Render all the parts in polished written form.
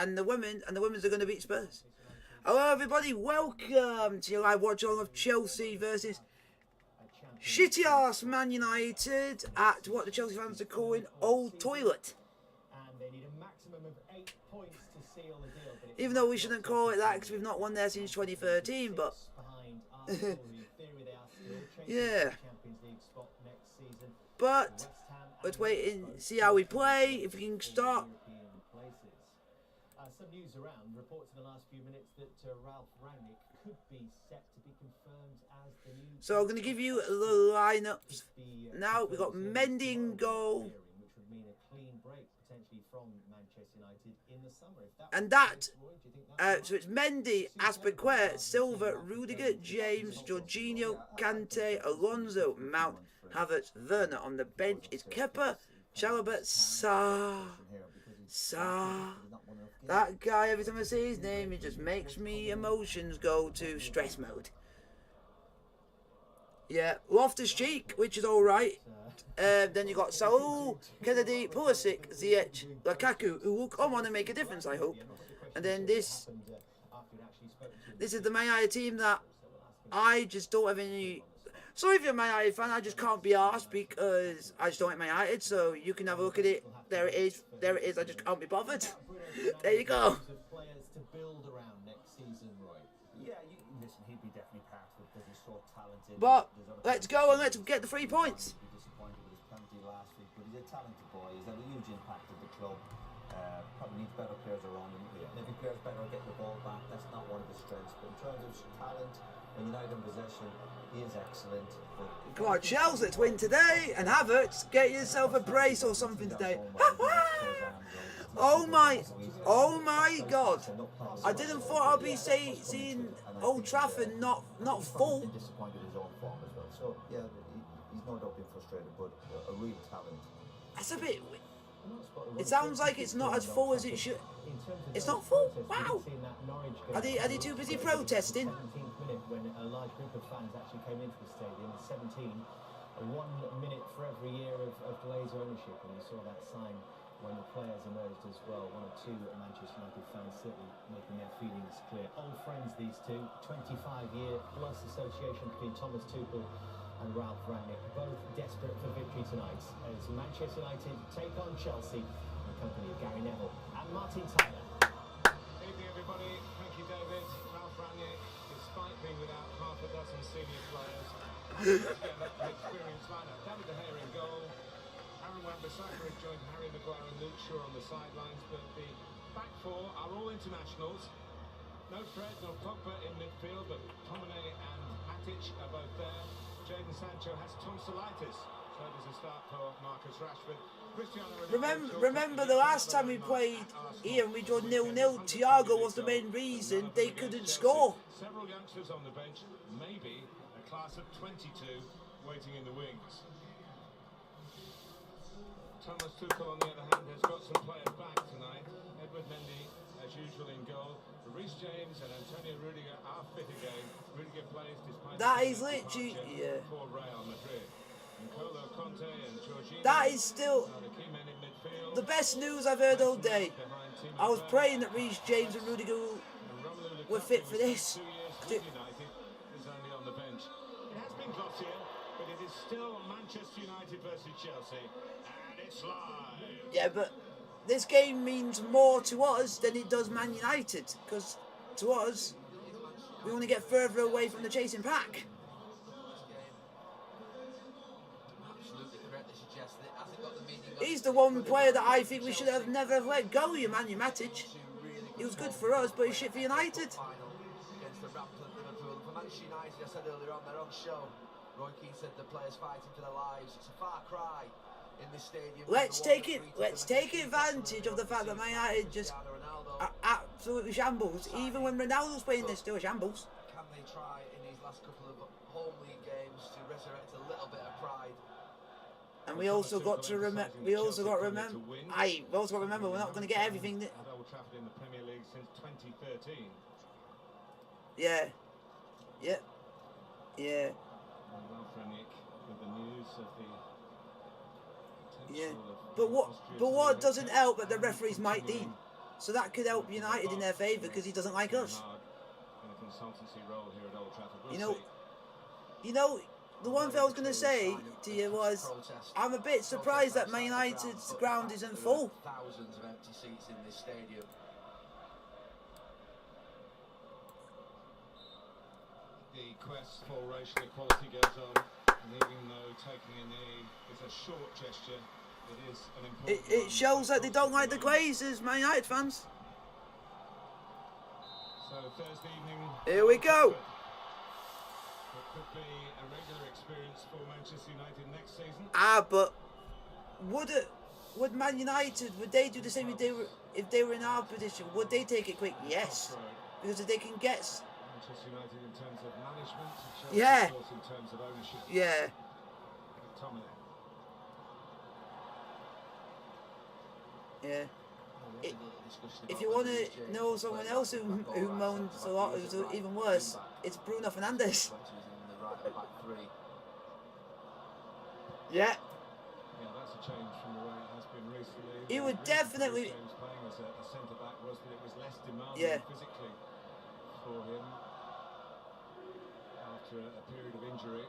and the women's are going to beat Spurs. Hello everybody, welcome to your live watch along of Chelsea versus shitty arse Man United at what the Chelsea fans are calling Old Toilet. Even though we shouldn't call it that because we've not won there since 2013, but yeah. But let's wait and see how we play, if we can start. Some news around, reports in the last few minutes that Ralph Rangnick could be set to be confirmed as the new... So I'm going to give you the lineups. Now we've got Mendy in goal. Which would mean a clean break potentially from Manchester United in the summer. And that, so it's Mendy, Azpilicueta, Silva, Rudiger, James, Jorginho, Kante, Alonso, Mount, Havertz, Werner. On the bench is Kepa, Chalobah, Sa. That guy, every time I say his name, it just makes me emotions go to stress mode. Yeah, Loftus-Cheek, which is alright. Then you got Saul, Kennedy, Pulisic, Ziyech, Lukaku, who will come on and make a difference, I hope. And then this is the Man United team that I just don't have any... Sorry if you're a Man United fan, I just can't be arsed because I just don't like Man United, so you can have a look at it. There it is, I just can't be bothered. There you go. But let's go and let's get the 3 points. Probably needs better players around him. Maybe players better get the ball back. That's not one of his strengths. But in terms of talent, when United in possession, he is excellent. Come on, Chelsea, let's win today. And Havertz, get yourself a brace or something today. Oh my God! I didn't thought I'd be seeing Old Trafford not full. Disappointed his own form as well. So yeah, he's no doubt been frustrated, but a real talent. That's a bit. It sounds like it's not as full as it should. It's not full. Wow. Are they too busy protesting? 17th minute when a large group of fans actually came into the stadium. 17, 1 minute for every year of Glazer ownership, and you saw that sign when the players emerged as well. 1 or 2 Manchester United fans certainly making their feelings clear. Old friends, these two. 25-year plus association between Thomas Tuchel and Ralph Rangnick, both desperate for victory tonight as Manchester United take on Chelsea in the company of Gary Neville and Martin Tyler. Evening everybody, thank you David. Ralph Rangnick, despite being without half a dozen senior players, let's get that experienced lineup. David De Gea in goal, Aaron Wan-Bissaka has joined Harry Maguire and Luke Shaw on the sidelines, but the back four are all internationals. No Fred, no Pogba in midfield, but Tomine and Matic are both there. Jadon Sancho has tonsillitis, so there's a start for Marcus Rashford. Remember the last time we played here and we drew 0-0, Thiago was the main reason they couldn't score. Several youngsters on the bench, maybe a class of 22 waiting in the wings. Thomas Tuchel, on the other hand, has got some players back tonight. Edward Mendy, as usual, in goal. Reece James and Antonio Rudiger are fit again. Rudiger plays despite... That is literally... Yeah. For Real Madrid. N'Golo Conte and Jorginho, that is still the best news I've heard all day. I was praying that Reece James and Rudiger were fit for this. United is only on the bench. It has been glossier, but it is still Manchester United versus Chelsea, and it's live. Yeah, but this game means more to us than it does Man United, because to us, we want to get further away from the chasing pack. He's the one player that I think we should have never have let go, your man, Matic. He was good for us, but he's shit for United. For Manchester United, I said earlier on their own show, Roy Keane said the players fighting for their lives. It's a far cry in this stadium. Let's take advantage of the fact that Man United just are absolutely shambles. Even when Ronaldo's playing, they're still shambles. Can they try in these last couple of home league games to resurrect a little bit of pride? And we also got to remember. We also got to remember. We're not going to get everything. That... Old Trafford in the Premier League since 2013. Yeah. Yep. Yeah. Ralph Rangnick with the news of the yeah. But what doesn't help that the referee's Mike Dean. So that could help United in their favour because he doesn't like us. In a consultancy role here at Old Trafford. We'll You know, the one thing I was going to say to you was, I'm a bit surprised that Man United's ground isn't full. Thousands of empty seats in this stadium. The quest for racial equality goes on, and even though taking a knee is a short gesture, it is an important It shows that they don't like the Glazers, Man United fans. So Thursday evening. Here we go. It could be a regular experience for Manchester United next season. But would Man United, would they do the same if they were in our position? Would they take it quick? Yes, because if they can get. Manchester United in terms of management, Chelsea Yeah. of course in terms of ownership. Yeah. Tommy. Yeah. If you want to know someone else who moans a lot, who's even worse, it's Bruno Fernandes. Yeah. Yeah, that's a change from the way it has been recently. He The would reason definitely. for James playing as a centre back was that it was less demanding Yeah. physically for him after a period of injury,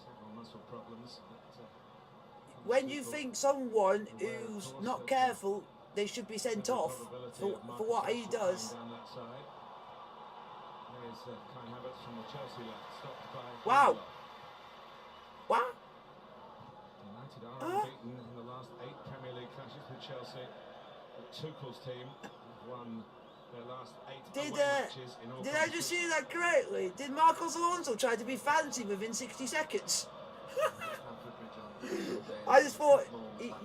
several muscle problems. When you think someone who's not careful, they should be sent off for what he does. Down that side. There's Kai Havertz from the Chelsea left, stopped by Wow. Prodbylof. What? United are unbeaten in the last 8 Premier League clashes with Chelsea. But Tuchel's team have won their last 8 away matches in all Did I just see that correctly? Did Marcos Alonso try to be fancy within 60 seconds? I just thought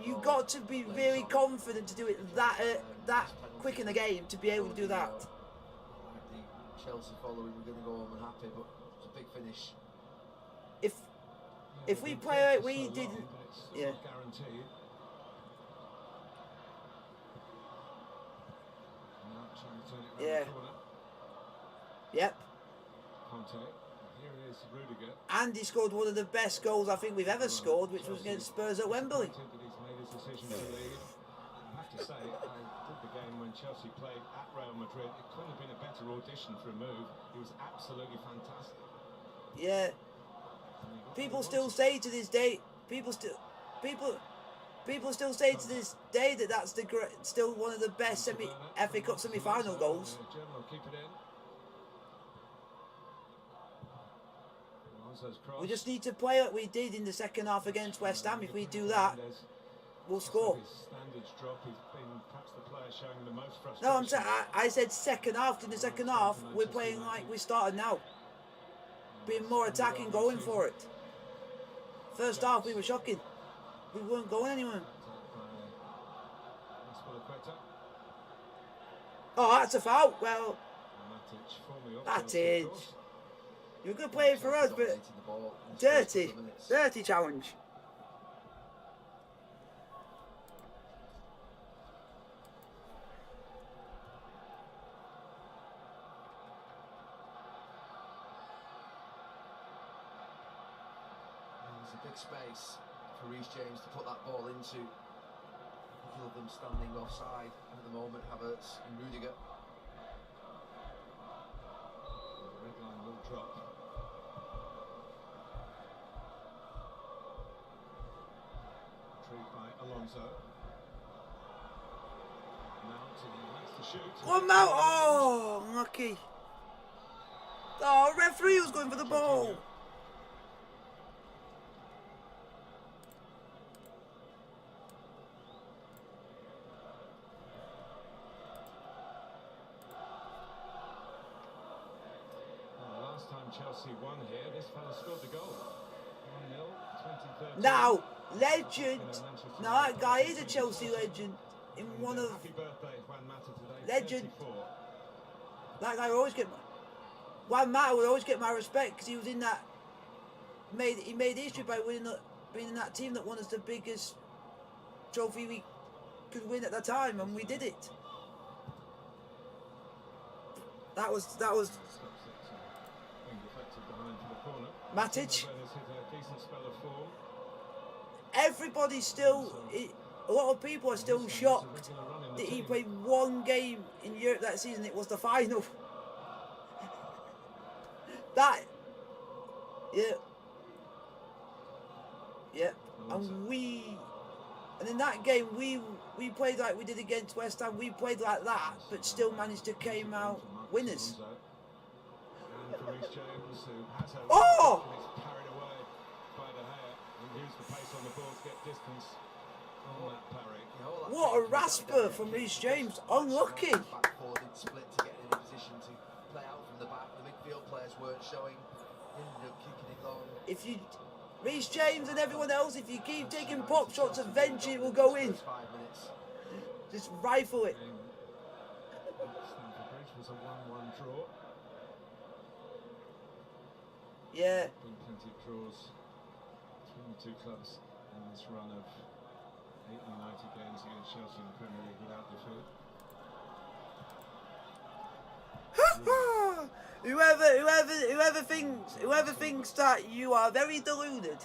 you got to be really confident to do it that quick in the game to be able to do that. The Chelsea following, we're going to go home and happy, but it's a big finish. If we play like we did, yeah. Guaranteed. Now trying to turn it around Yeah. the corner. Yep. Conte. Here it is, Rudiger. And he scored one of the best goals I think we've ever scored, which was against Spurs at Wembley. Disappointed that he's made his decision to leave. I have to say, I did the game when Chelsea played at Real Madrid. It couldn't have been a better audition for a move. He was absolutely fantastic. Yeah. People still say to this day, people still say to this day that that's still one of the best FA Cup semi-final goals. German will keep it in. Alonso's cross. We just need to play like we did in the second half against West Ham. If we do that, we'll score. His standards drop. He's been perhaps the player showing the most frustration. No, I'm saying I said second half. In the second half, we're playing like we started now, being more attacking, going for it. First half, we were shocking. We weren't going anywhere. Oh, that's a foul. Well, that's it. You're a good player for us, but dirty challenge. There's a big space for Reece James to put that ball into. Both of them standing offside at the moment, Havertz and Rudiger. The red line will drop. Retrieved by Alonso. Mount, he likes to shoot. One Mount. Oh, unlucky. Oh, referee was going for the ball. Last time Chelsea won here, this fella scored the goal. 1-0, 2013. Now, legend. Now that guy is a Chelsea legend. In one of Happy birthday, Juan Mata today. legend. 34. That guy will always get. Juan Mata would always get my respect because he was in that. He made history by being in that team that won us the biggest trophy we could win at the time, and we did it. That was Matic. Everybody still a lot of people are still shocked that he played one game in Europe that season. It was the final. That, yeah, yeah, and in that game we played like we did against West Ham. We played like that, but still managed to came out winners. Oh! What a rasper from Reece James. Unlucky. Split to get in a position to play out from the back. The midfield players weren't showing. Ended up kicking it long. If you, Reece James and everyone else, if you keep taking pop shots, eventually it will go in. 5 minutes. Just rifle it. Stamford Bridge was a 1-1 draw. Yeah. Been plenty of draws between the two clubs in this run of 8 United games against Chelsea in the Premier League without defeat. Whoever thinks that you are very deluded.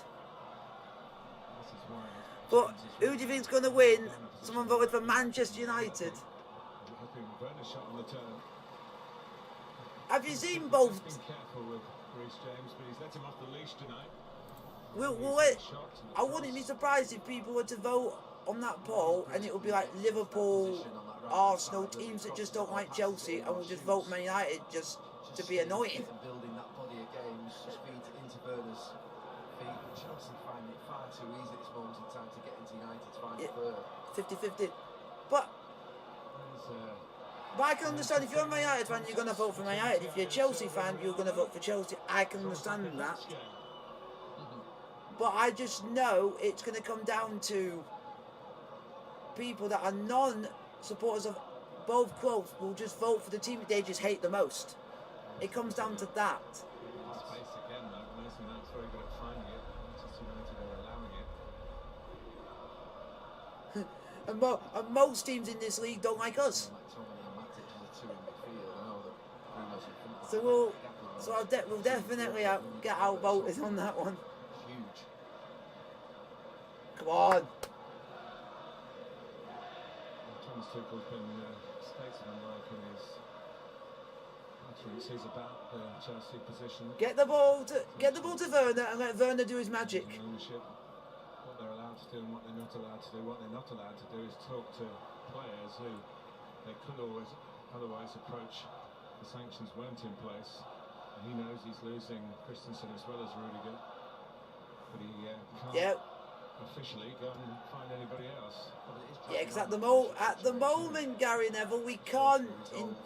But who do you think's going to win? Someone voted for Manchester United. Have you seen both? Been careful with Reece James, but he's let him off the leash tonight. I wouldn't be surprised if people were to vote on that poll and it would be like Liverpool, Arsenal, teams that just don't like Chelsea, and will just vote Man United just to be annoying. Building that body of games, just feed into Werner's feet. Chelsea find it far too easy at this moment in time to get into United's final third. 50-50. But I can understand if you're a Man United fan, you're going to vote for Man United. If you're a Chelsea fan, you're going to vote for Chelsea. I can understand that. But I just know it's going to come down to people that are non-supporters of both clubs will just vote for the team that they just hate the most. It comes down to that. Space again, though. Most United's very good at finding it. Manchester United are allowing it. And most teams in this league don't like us. So we'll definitely get outvoted on that one. Huge. Come on. Thomas Tuchel's been statesmanlike in his utterances about the Chelsea position. Get the ball to Werner and let Werner do his magic. Ownership, what they're allowed to do and what they're not allowed to do. What they're not allowed to do is talk to players who they could always otherwise approach. The sanctions weren't in place. He knows he's losing Christensen as well as Rudiger, but he can't officially go and find anybody else. Yeah, because at the moment, Gary Neville, we can't,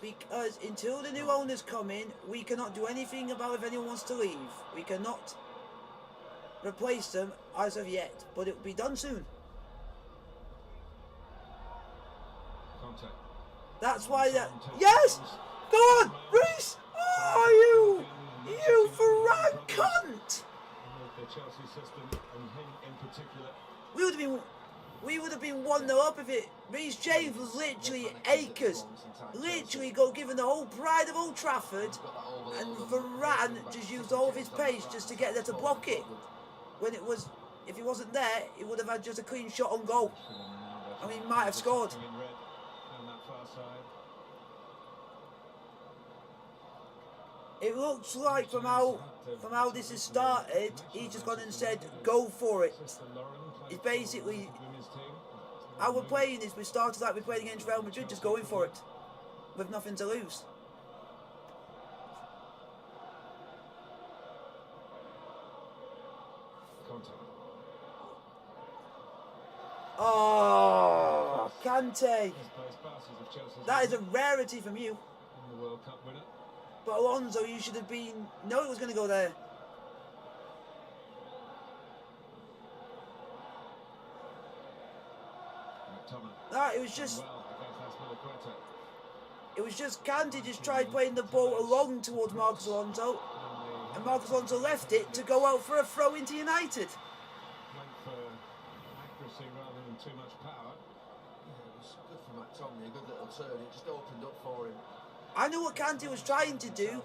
because until the new owners come in, we cannot do anything about if anyone wants to leave. We cannot replace them as of yet, but it will be done soon. Contact. That's why that. Yes! Go on, Reece! Oh, you Ferran cunt! The Chelsea system and him in particular. We would have been 1-0 up if it. Reece James was literally acres, literally given the whole pride of Old Trafford, and Varane just used all of his pace just to get there to block it. When it was, if he wasn't there, he would have had just a clean shot on goal. I mean, he might have scored. It looks like from how this has started, he's just gone and said, go for it. It's basically, how we're playing is we started like we played against Real Madrid, just going for it, with nothing to lose. Oh, Kante. That is a rarity from you. The World Cup winner. But Alonso, you should have been. No, it was going to go there. No, it was just. It was just Kante just tried playing the ball along towards Marcos Alonso, and Marcos Alonso left it to go out for a throw into United. Went for accuracy rather than too much power. Yeah, it was good for McTominay, a good little turn. It just opened up for him. I knew what Kante was trying to do,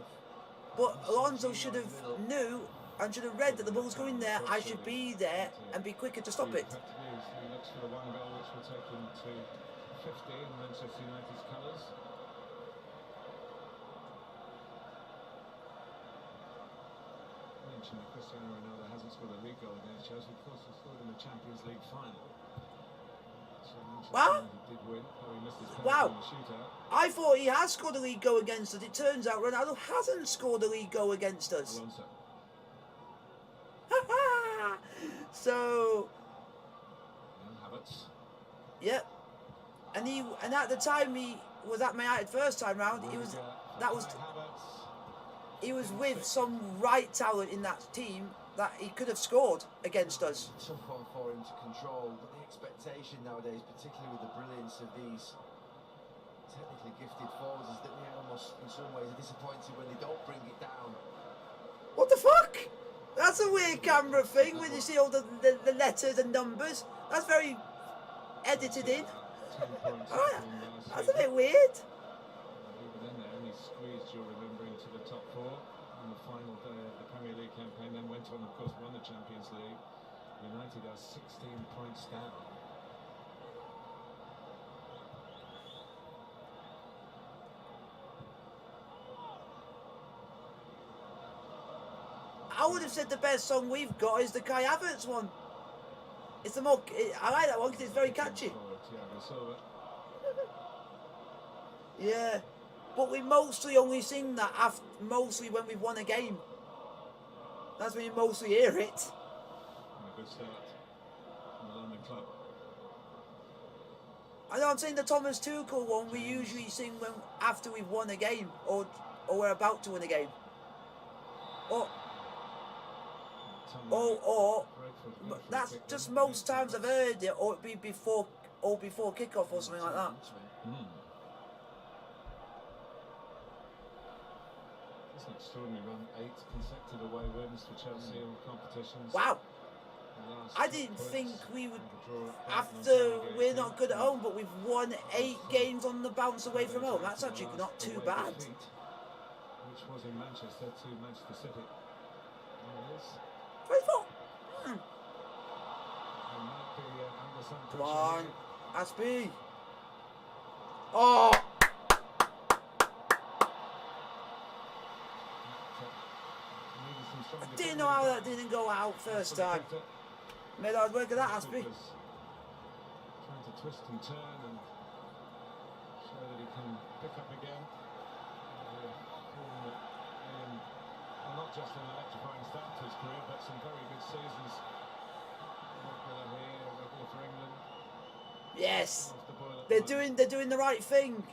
but Alonso should have knew and should have read that the ball's going there. I should be there and be quicker to stop it. Look box for the one goal which will take him to 50 in Manchester United's colours. Mentioned that Cristiano Ronaldo hasn't scored a league goal against Chelsea. Of course, he scored in the Champions League final. So Manchester Wow. United did win, though he missed his penalty Wow. in the shootout. I thought he has scored a league goal against us. It turns out Ronaldo hasn't scored a league goal against us. Alonso. So, And Havertz. yep. And at the time he was at Man Utd first time round, he was with some right talent in that team that he could have scored against us. Tough one for him to control, but the expectation nowadays, particularly with the brilliance of these technically gifted forwards, is that we almost, in some ways, are disappointed when they don't bring it down. What the fuck? That's a weird camera thing when you see all the letters and numbers. That's very edited in. 10 points. Alright, that's a bit weird. Then they only squeezed, you're remembering, to the top four on the final day of the Premier League campaign, then went on, of course, won the Champions League. United are 16 points down. I would have said the best song we've got is the Kai Havertz one. It's the more, I like that one because it's very catchy. Thiago Silva. Yeah, but we mostly only sing that mostly when we've won a game. That's when you mostly hear it. And a good start from the London club. I know I'm saying the Thomas Tuchel one we usually sing when after we've won a game or we're about to win a game. Or but that's just most times I've heard it, or it'd be before kickoff or something like that. It's an extraordinary run. 8 consecutive away wins for Chelsea in competitions. Wow. I didn't think we would, after we're not good at home, but we've won 8 games on the bounce away from home. That's actually not too bad. Which was in Manchester to Manchester City. There it is. 24. There might be under some Come pressure on, here. Aspie. Oh, Needed some strong I didn't know how that didn't go out first time. Made hard work of that, Aspie. Trying to twist and turn and show that he can pick up again. Not just an electrifying start to his career, but some very good seasons. Regular here, regular for England. Yes, Off the boil at they're the moment. doing the right thing.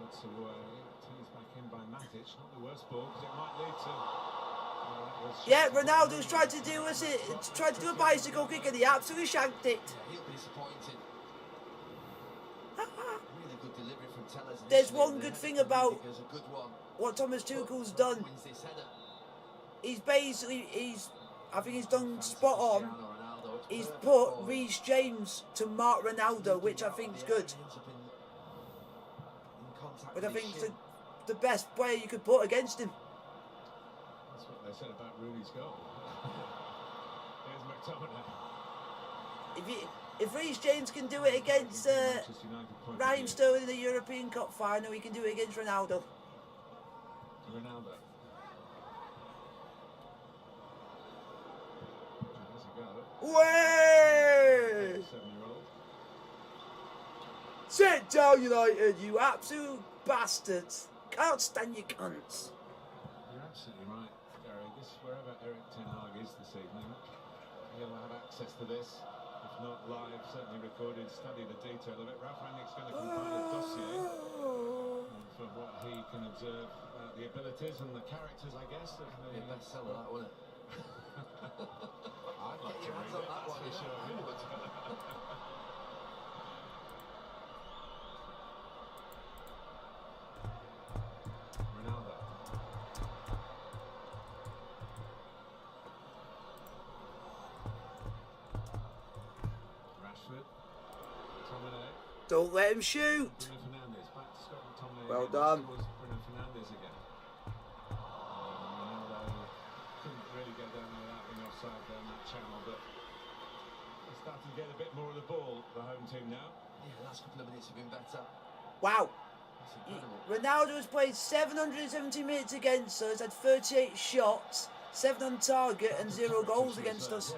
Looks away. Tees back in by Matic. Not the worst ball, because it might lead to. Yeah, Ronaldo's tried to do a bicycle kick and he absolutely shanked it. Yeah, he'll be disappointed. Really good delivery from Tellers. There's one good thing about There's a good one. what Thomas Tuchel's done. Wins this header. I think he's done spot on. Cristiano Ronaldo, it's He's perfect put for him. Reece James to mark Ronaldo, which I think is good. Ends up in contact But I with his think shin. the best player you could put against him. That's what they said about Rooney's goal. Here's McTominay. If Reece James can do it against Manchester United point Raheem of view. Sterling in the European Cup final, he can do it against Ronaldo. Ronaldo. Has a go. Way! 7-year-old. Sit down, United, you absolute bastards. Can't stand you cunts. You're absolutely right, Gary. Wherever Eric Ten Hag is this evening, he'll have access to this. If not live, certainly recorded. Study the detail of it. Ralph Rangnick's going to compile a dossier for what he can observe about the abilities and the characters, I guess, of the... Be a bestseller, that, wouldn't it? I'd like Get to your hands read on it, that that's one, for yeah. sure. I would. Ronaldo. Rashford. Tomine. Don't let him shoot. Bruno Fernandes. Back to Scott McTominay. Well again. done. This was Bruno Fernandes again. Ronaldo couldn't really get down there without being offside there. channel, but they're starting to get a bit more of the ball, the home team now. Yeah, the last couple of minutes have been better. Wow. That's incredible. Ronaldo has played 770 minutes against us, had 38 shots, 7 on target and 0 goals against us.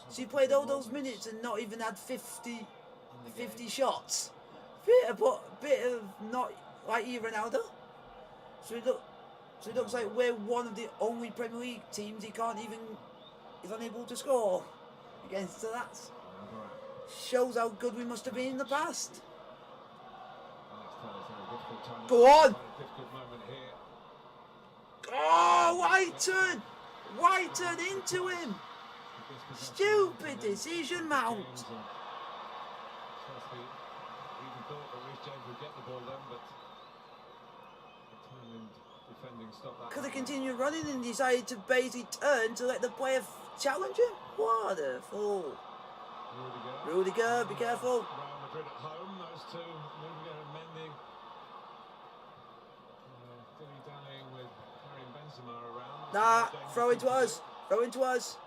So he played all those minutes and not even had 50 shots. Bit of not like you, Ronaldo. So it looks like we're one of the only Premier League teams he's unable to score against. So that shows how good we must have been in the past. Go on! Oh, White turn into him! Stupid decision, Mount. Could have continued running and decided to basically turn to let the player challenge him? What a fool. Rudiger, be careful. Real Madrid at home, those two, Rudiger and Mendy. Dilly-dallying with Karim Benzema around. Nah, throw it to us. Throw it to us.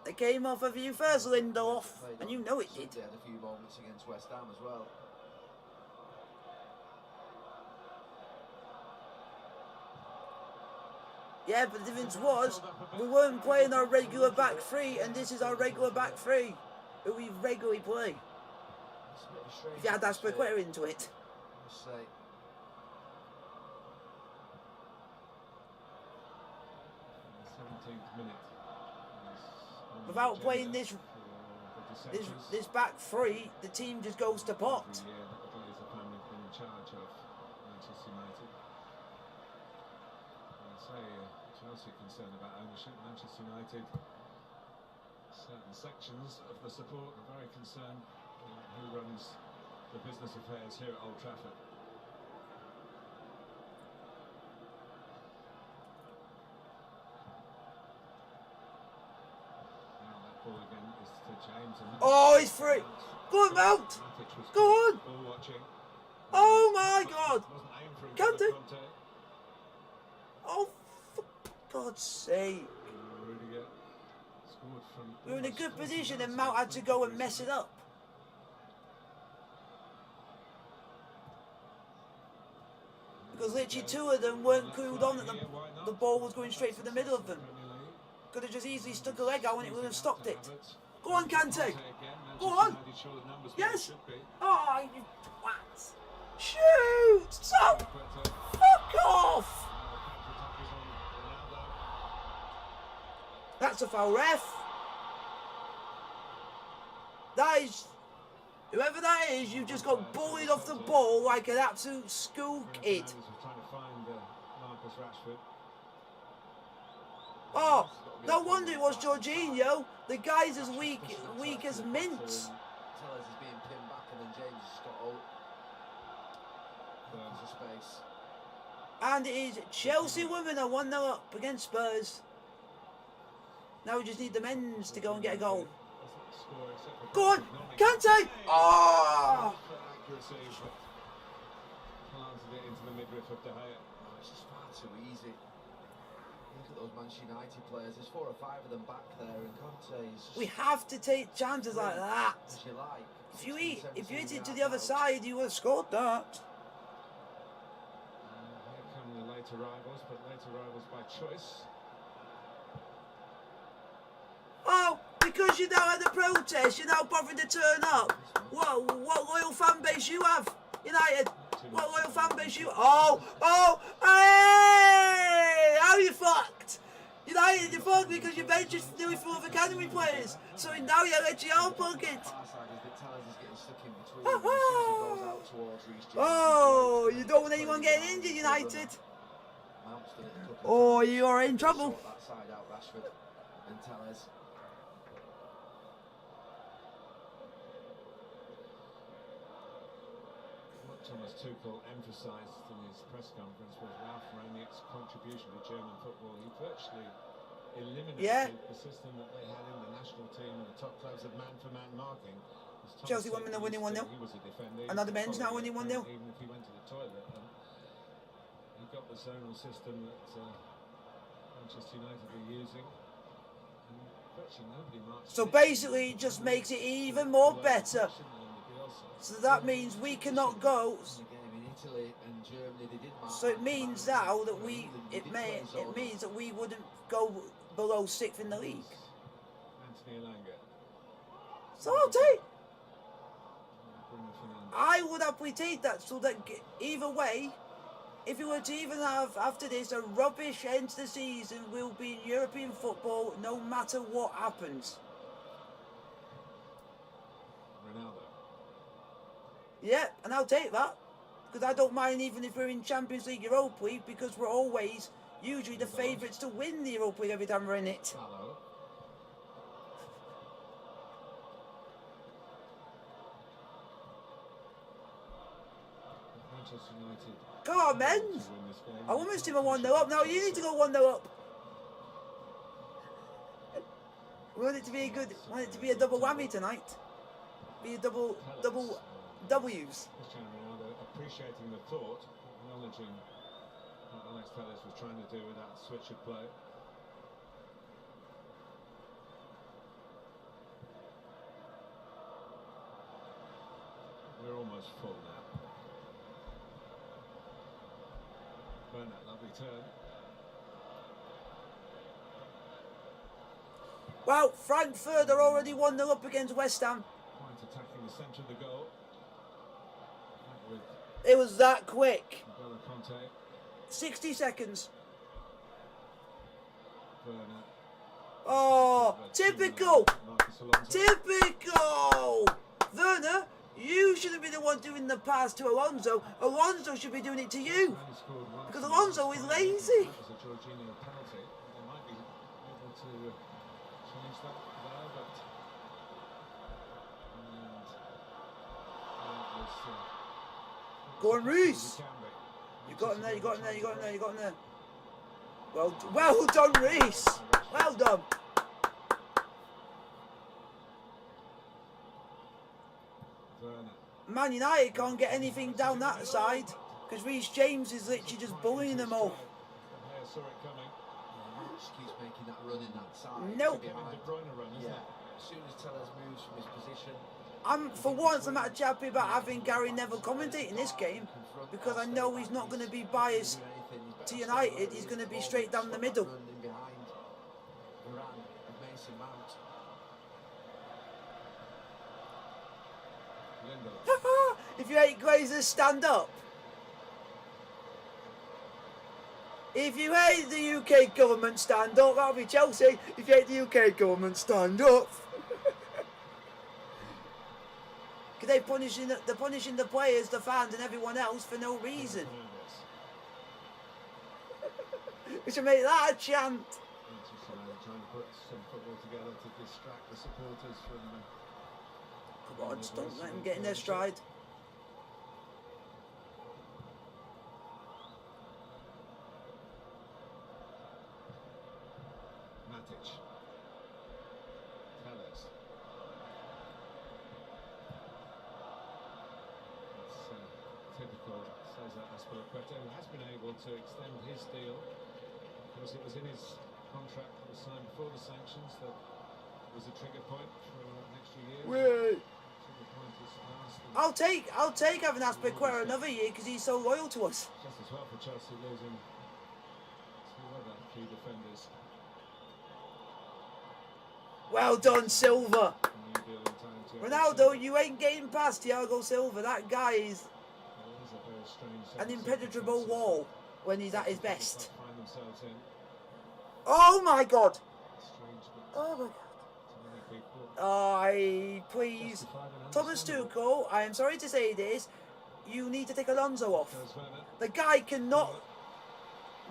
It came off of you first, Lindelof, and you know it did. They had a few moments against West Ham as well. Yeah, but the difference was we weren't playing our regular back three, and this is our regular back three that we regularly play. If you add Aspilicueta into it. I must say. Without playing this back three, the team just goes to pot. Chelsea concerned about ownership. Manchester United, certain sections of the support are very concerned who runs the business affairs here at Old Trafford. Now that ball again is to James. And oh, he's free. Go on, Mount. Go on. Oh my God. Can't it? Oh, for God's sake. We were in a good position and Mount had to go and mess it up. Because literally two of them weren't cooled on and the ball was going straight for the middle of them. Could have just easily stuck a leg out and it would have stopped it. Go on, Kante. Go on. Yes. Oh, you twat. Shoot. Stop. Fuck off. That's a foul, ref. That is, whoever that is, you've just got bullied off the ball like an absolute school kid. Oh, no wonder it was Jorginho. The guy's as weak as mince. Tellers is being pinned back and then James has got all of space. And it is Chelsea women are 1-0 up against Spurs. Now we just need the men's to go and get a goal. Go on, Kante! Oh! It's just far too easy. Look at those Manchester United players. There's 4 or 5 of them back there, and Conte is just... We have to take chances like that. As you like. If you hit it to the other side, you would have scored that. Here come the later rivals, but later rivals by choice. Oh, because you now had a protest, you're now bothering to turn up. What loyal fan base you have, United? What loyal fan base you? Oh, hey! How you fucked? United, you fucked because your bench is nearly full of academy players. So now you're at your own pocket. Oh, you don't want anyone getting injured, United. Oh, you are in trouble. Thomas Tuchel emphasised in his press conference was Ralph Rangnick's contribution to German football. He virtually eliminated the system that they had in the national team and the top clubs of man-for-man marking. Chelsea women are winning 1-0. He was a defender. Another men's now winning 1-0. Even if he went to the toilet. You've got the zonal system that Manchester United are using. And virtually nobody marks So it. basically, it just makes it even more better. So that means we cannot go. In the game in Italy and Germany, they did mark So it man means to man. now that For we England, they it did may play it zonal. means that we wouldn't go below 6th in the league. Anthony Elanga. So I'll take. Bruno Fernandes. I would happily take that. So that either way, if we were to even have after this a rubbish end to the season, we'll be in European football no matter what happens. Ronaldo. Yeah, and I'll take that because I don't mind even if we're in Champions League, Europa League, because we're always usually the favourites to win the Europa League every time we're in it. Fallow. Manchester United. Come on, men! to win this game. I almost him a 1-0 up. Now you need to go 1-0 up. We want it to be a good. Want it to be a double whammy tonight. Be a double W's. Cristiano Ronaldo appreciating the thought, acknowledging what Alex Telles was trying to do with that switch of play. We're almost full now. Bernat, lovely turn. Well, Frankfurt are already 1-0 up against West Ham. Quite attacking the centre of the goal. Back with It was that quick. N'Golo Conte. 60 seconds. Bernat. Oh, typical. Marcus Alonso. Typical. Werner, you shouldn't be the one doing the pass to Alonso. Alonso should be doing it to you. Only scored once Because in Alonso the is last lazy. That was a Jorginho penalty. They might be able to change that there, but and that was Go on, Reece. can be. You got him there, you got him there, you got him there, you got him there. Well done, Reece. Well done. Werner. Man United can't get anything down that side because Reece James is literally just bullying them all. De Gea saw it coming. Just keeps making that run in that side. Nope. Kevin De Bruyne run, isn't Yeah. it? As soon as Tellers moves from his position, For once, I'm actually happy about having Gary Neville commentating this game because I know he's not going to be biased to United. He's going to be straight down the middle. running behind Varane and Mason Mount. Lindelof. If you hate Glazers, stand up. If you hate the UK government, stand up. That'll be Chelsea. If you hate the UK government, stand up. Because they're punishing the players, the fans, and everyone else for no reason. We should make that a chant. Manchester United trying to put some football together to distract the supporters from. Come on, just don't let them get in their stride. Matic. Telles. It's typical Cesar Azpilicueta, who has been able to extend his deal because it was in his contract that was signed before the sanctions that was a trigger point for an extra year. Wait. Trigger point is last and I'll take having Azpilicueta another year because he's so loyal to us. just as well for Chelsea losing two other key defenders. Well done, Silva. New deal in time to Ronaldo, you ain't getting past Thiago Silva. That guy is It is a very strange set an of impenetrable circumstances wall when he's at his that best. find themselves in. Oh my God. Strange, but Oh my God. to many people. Please. Justified and Thomas understandable. Tuchel, I am sorry to say this, you need to take Alonso off. Goes Werner. The guy cannot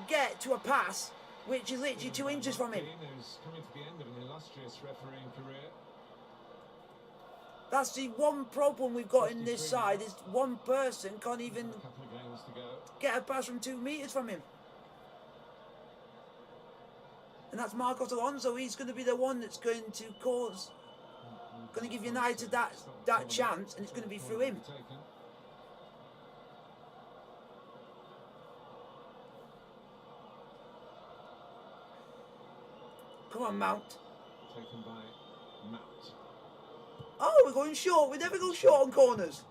get to a pass which is literally 2 inches from him. Keane, who's coming to the end of an illustrious refereeing career. That's the one problem we've got in this side is one person can't even A couple of games to go. get a pass from 2 meters from him. And that's Marcos Alonso. He's going to be the one that's going to cause, going to give United that chance, and it's going to be through him. Come on, Mount. Taken by Mount. Oh, we're going short. We never go short on corners.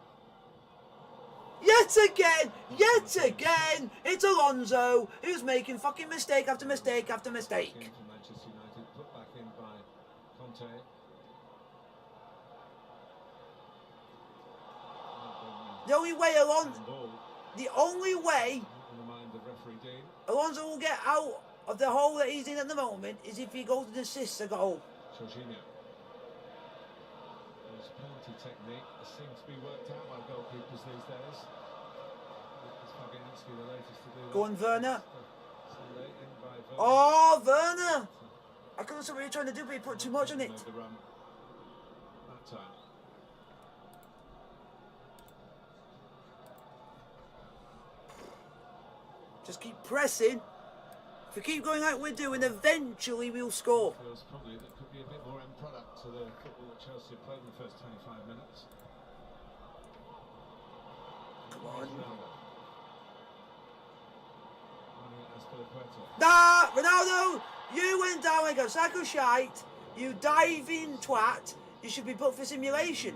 Yet again, it's Alonso who's making fucking mistake after mistake after mistake. In for Manchester United, put back in by Conte. The only way In the mind of referee Dean. Alonso will get out of the hole that he's in at the moment is if he goes and assists a goal. Jorginho. His penalty technique seems to be worked out by goalkeepers these days. It's Fabianski the latest to do that. Go on, Werner. So late in by Werner. Oh, Werner! I couldn't see what you're trying to do, but you put too much on it. Made the run that time. Just keep pressing. If we keep going like we're doing, eventually we'll score. Feels probably that could be a bit more end product to the football that Chelsea have played in the first 25 minutes. Come on. Ronaldo. Nah, Ronaldo! You went down like a sack of shite. You diving twat. You should be booked for simulation.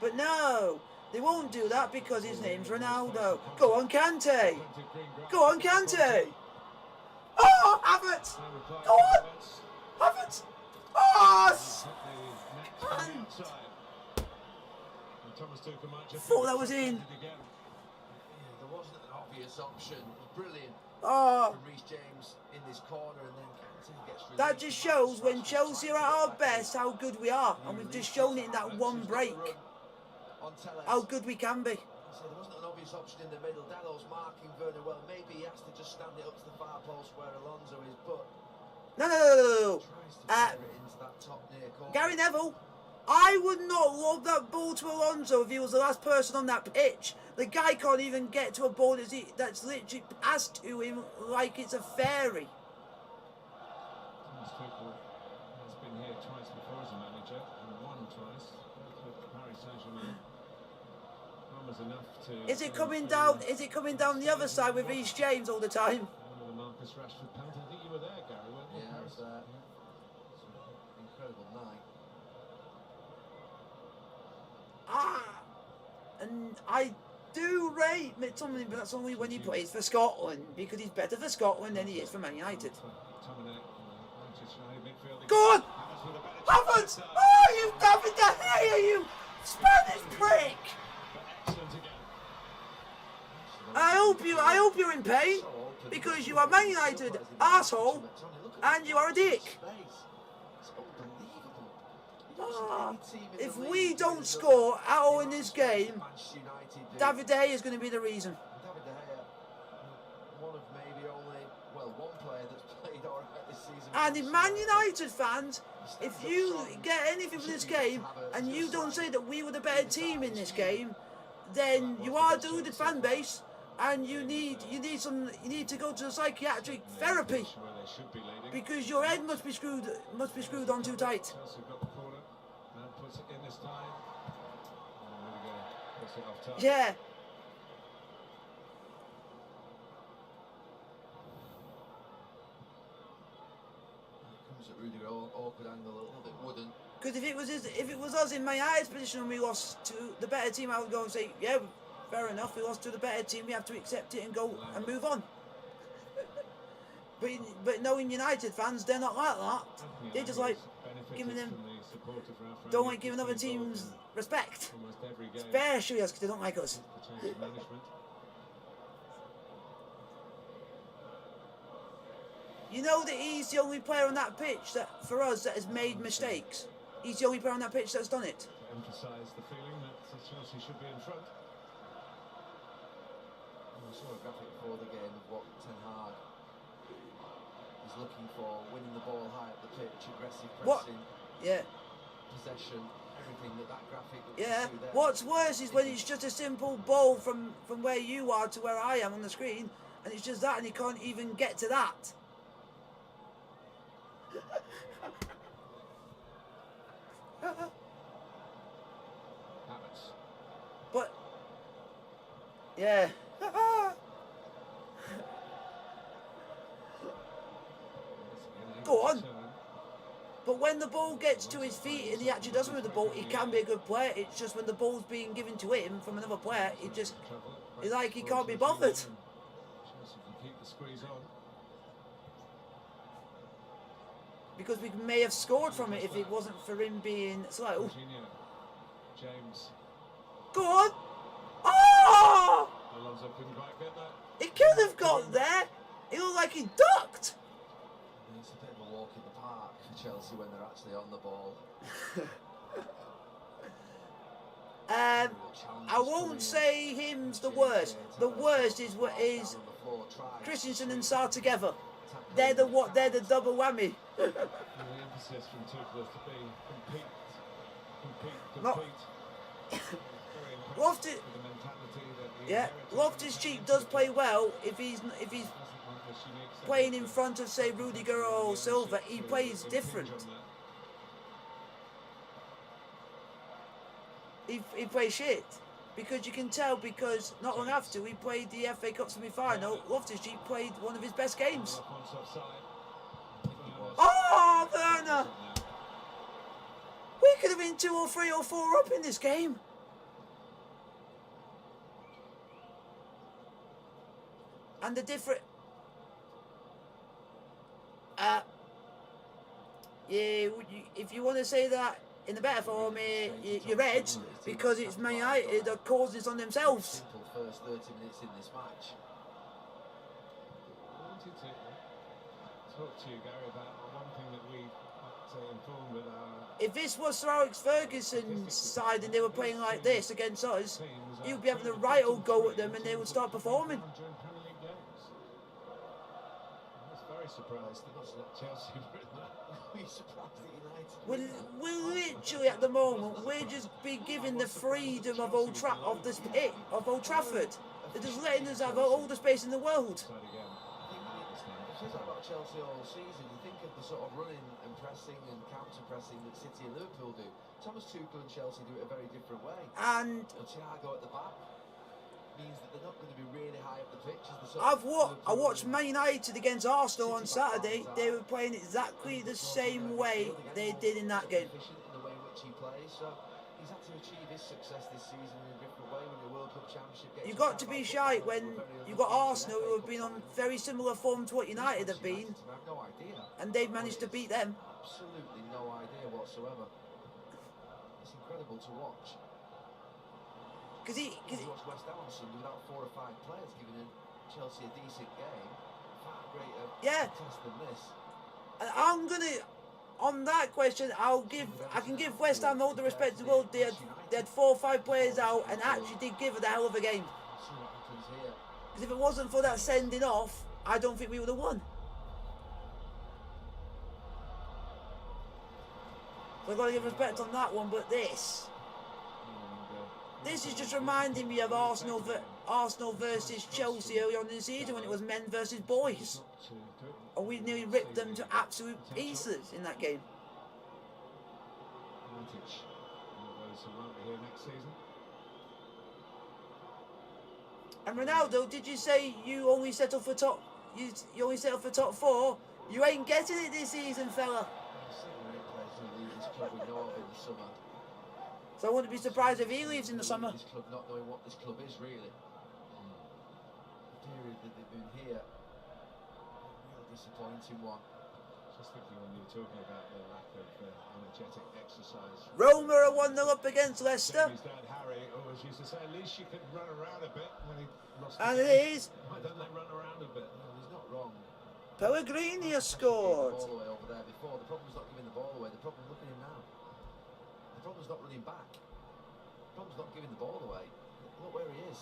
But no, they won't do that because his name's Ronaldo. Go on, Kante! Go on, Kante! Oh, Havertz! Go on! Havertz! Oh, man! Thought that was in. Yeah, there wasn't an obvious option. It was brilliant Oh, from Reece James in this corner, and then Kante gets released. that just shows when Chelsea are at our best how good we are. And we've just shown it in that one break. How good we can be. So there wasn't an obvious option in the middle. Dallow's marking Werner well. Maybe he has to just stand it up to the far post where Alonso is, but No. tries to fire it into that top near corner. Gary Neville, I would not lob that ball to Alonso if he was the last person on that pitch. The guy can't even get to a ball that's literally passed to him like it's a fairy. Thomas Tuchel has been here twice before as a manager and won twice with Paris Saint-Germain. One was enough to. Is it coming down? Is it coming down the other side with Reece James all the time? The Marcus Rashford penalty. I think you were there, Gary, weren't you? Yeah, it was incredible night. And I do rate McTominay, but that's only when he plays for Scotland because he's better for Scotland than he is for Man United. Go on! Havertz! Oh, you David De Gea, you Spanish prick! I hope you're in pain because you are Man United arsehole and you are a dick. If we don't score at all in this game, David De Gea is going to be the reason. David De Gea, one of maybe only, well, one player that's played all right this season. And if Man United fans, if you get anything from this game and you don't say that we were the better team in this game, then you are deluded fan base, and you need to go to psychiatric therapy because your head must be screwed on too tight. Puts it in this time. Puts it off top. Yeah. Comes at Rudiger, awkward angle, a little bit wooden. Because if it was us in my eyes position and we lost to the better team, I would go and say, yeah, fair enough, we lost to the better team, we have to accept it and go and move on. But knowing United fans, they're not like that. They're just like giving them, don't like giving other teams respect. Especially us, because they don't like us. You know that he's the only player on that pitch that, for us, that has made mistakes. He's the only player on that pitch that's done it. To emphasise the feeling that Chelsea should be in front. I saw a graphic before the game of what Ten Hag is looking for, winning the ball high up the pitch, aggressive pressing, Yeah. possession, everything that graphic that Yeah. you see there. What's worse is when it's just a simple ball from where you are to where I am on the screen, and it's just that, and he can't even get to that. But yeah. Go on. But when the ball gets to his feet and he actually does move the ball, he can be a good player. It's just when the ball's being given to him from another player, it's like he can't be bothered. Chelsea can keep the squeeze on. Because we may have scored from it if it wasn't for him being slow. Jorginho. James. Go on. Oh! Alonso couldn't quite get that. He could have got there. It looked like he ducked. It's a bit of a walk in the park for Chelsea when they're actually on the ball. I won't say him's the worst. The worst is Christensen and Sarr together. They're the double whammy. The emphasis from Tuchel is to be compete. Not- Very impressed Loftus, with the mentality that he yeah, inherited. Loftus-Cheek does play well if he's Doesn't want this unique playing set in of front of, say, Rudiger or Silva. He plays impinge different. on that. He plays shit. Because you can tell, because not long after we played the FA Cup semi-final, Loftus-Cheek played one of his best games. Once offside. Oh, Werner! We could have been 2 or 3 or 4 up in this game. And the different... yeah, if you want to say that in the better form, you're edge, because it's Man United that caused this on themselves. Simple first 30 minutes in this match. I wanted to talk to you, Gary, about one thing that we informed with our If this was Sir Alex Ferguson's side and they were playing like this against us, teams. you'd be having a right old go at them and they would start performing. During Premier League games. I was very surprised that Chelsea were in that. Are you surprised that United We're literally at the moment, we're just being given the freedom of Old Trafford. They're just letting us have all the space in the world. Side again. It says that about Chelsea all season. You think of the sort of running and pressing and counter-pressing that City and Liverpool do. Thomas Tuchel and Chelsea do it a very different way. And And Thiago at the back means that they're not going to be really high up the pitch. As the sort I of watched Man United against Arsenal on Saturday. They were playing exactly the same way they did in that game. efficient in the way in which he plays. So he's had to achieve his success this season in a different way when the World Cup Championship gets. You've got to be shy when you've got Arsenal who have been on very similar form to what United have been, I have no idea. and they've managed to beat them. Absolutely no idea whatsoever. It's incredible to watch. Because You watch West Ham on Sunday without 4 or 5 players giving Chelsea a decent game. Far greater Yeah. test than this. And I'm gonna, on that question, I can give West Ham all the respect in the world. They had 4 or 5 players out and actually did give it a hell of a game. See what happens here. Because if it wasn't for that sending off, I don't think we would have won. So I've got to give respect on that one, but this is just reminding me of Arsenal versus Chelsea early on in the season when it was men versus boys. And we nearly ripped them to absolute pieces in that game. Advantage. Those who won't be here next season. And Ronaldo, did you say you only settle for top? You only settle for top 4? You ain't getting it this season, fella. I've seen great players who leave this club we know of in the summer. So I wouldn't be surprised if he leaves in the summer. This club not knowing what this club is really. The period that they've been here, a real disappointing one. Just thinking when you were talking about the lack of energetic exercise. Roma are 1-0 up against Leicester. Jamie's dad Harry always used to say, at least you could run around a bit when he lost. And the it game. is. Why don't they run around a bit? No, he's not wrong. Pellegrini has Gave the scored. ball away over there before. The problem's not giving the ball away. The problem, look at him now. The problem's not running back. The problem's not giving the ball away. Look where he is.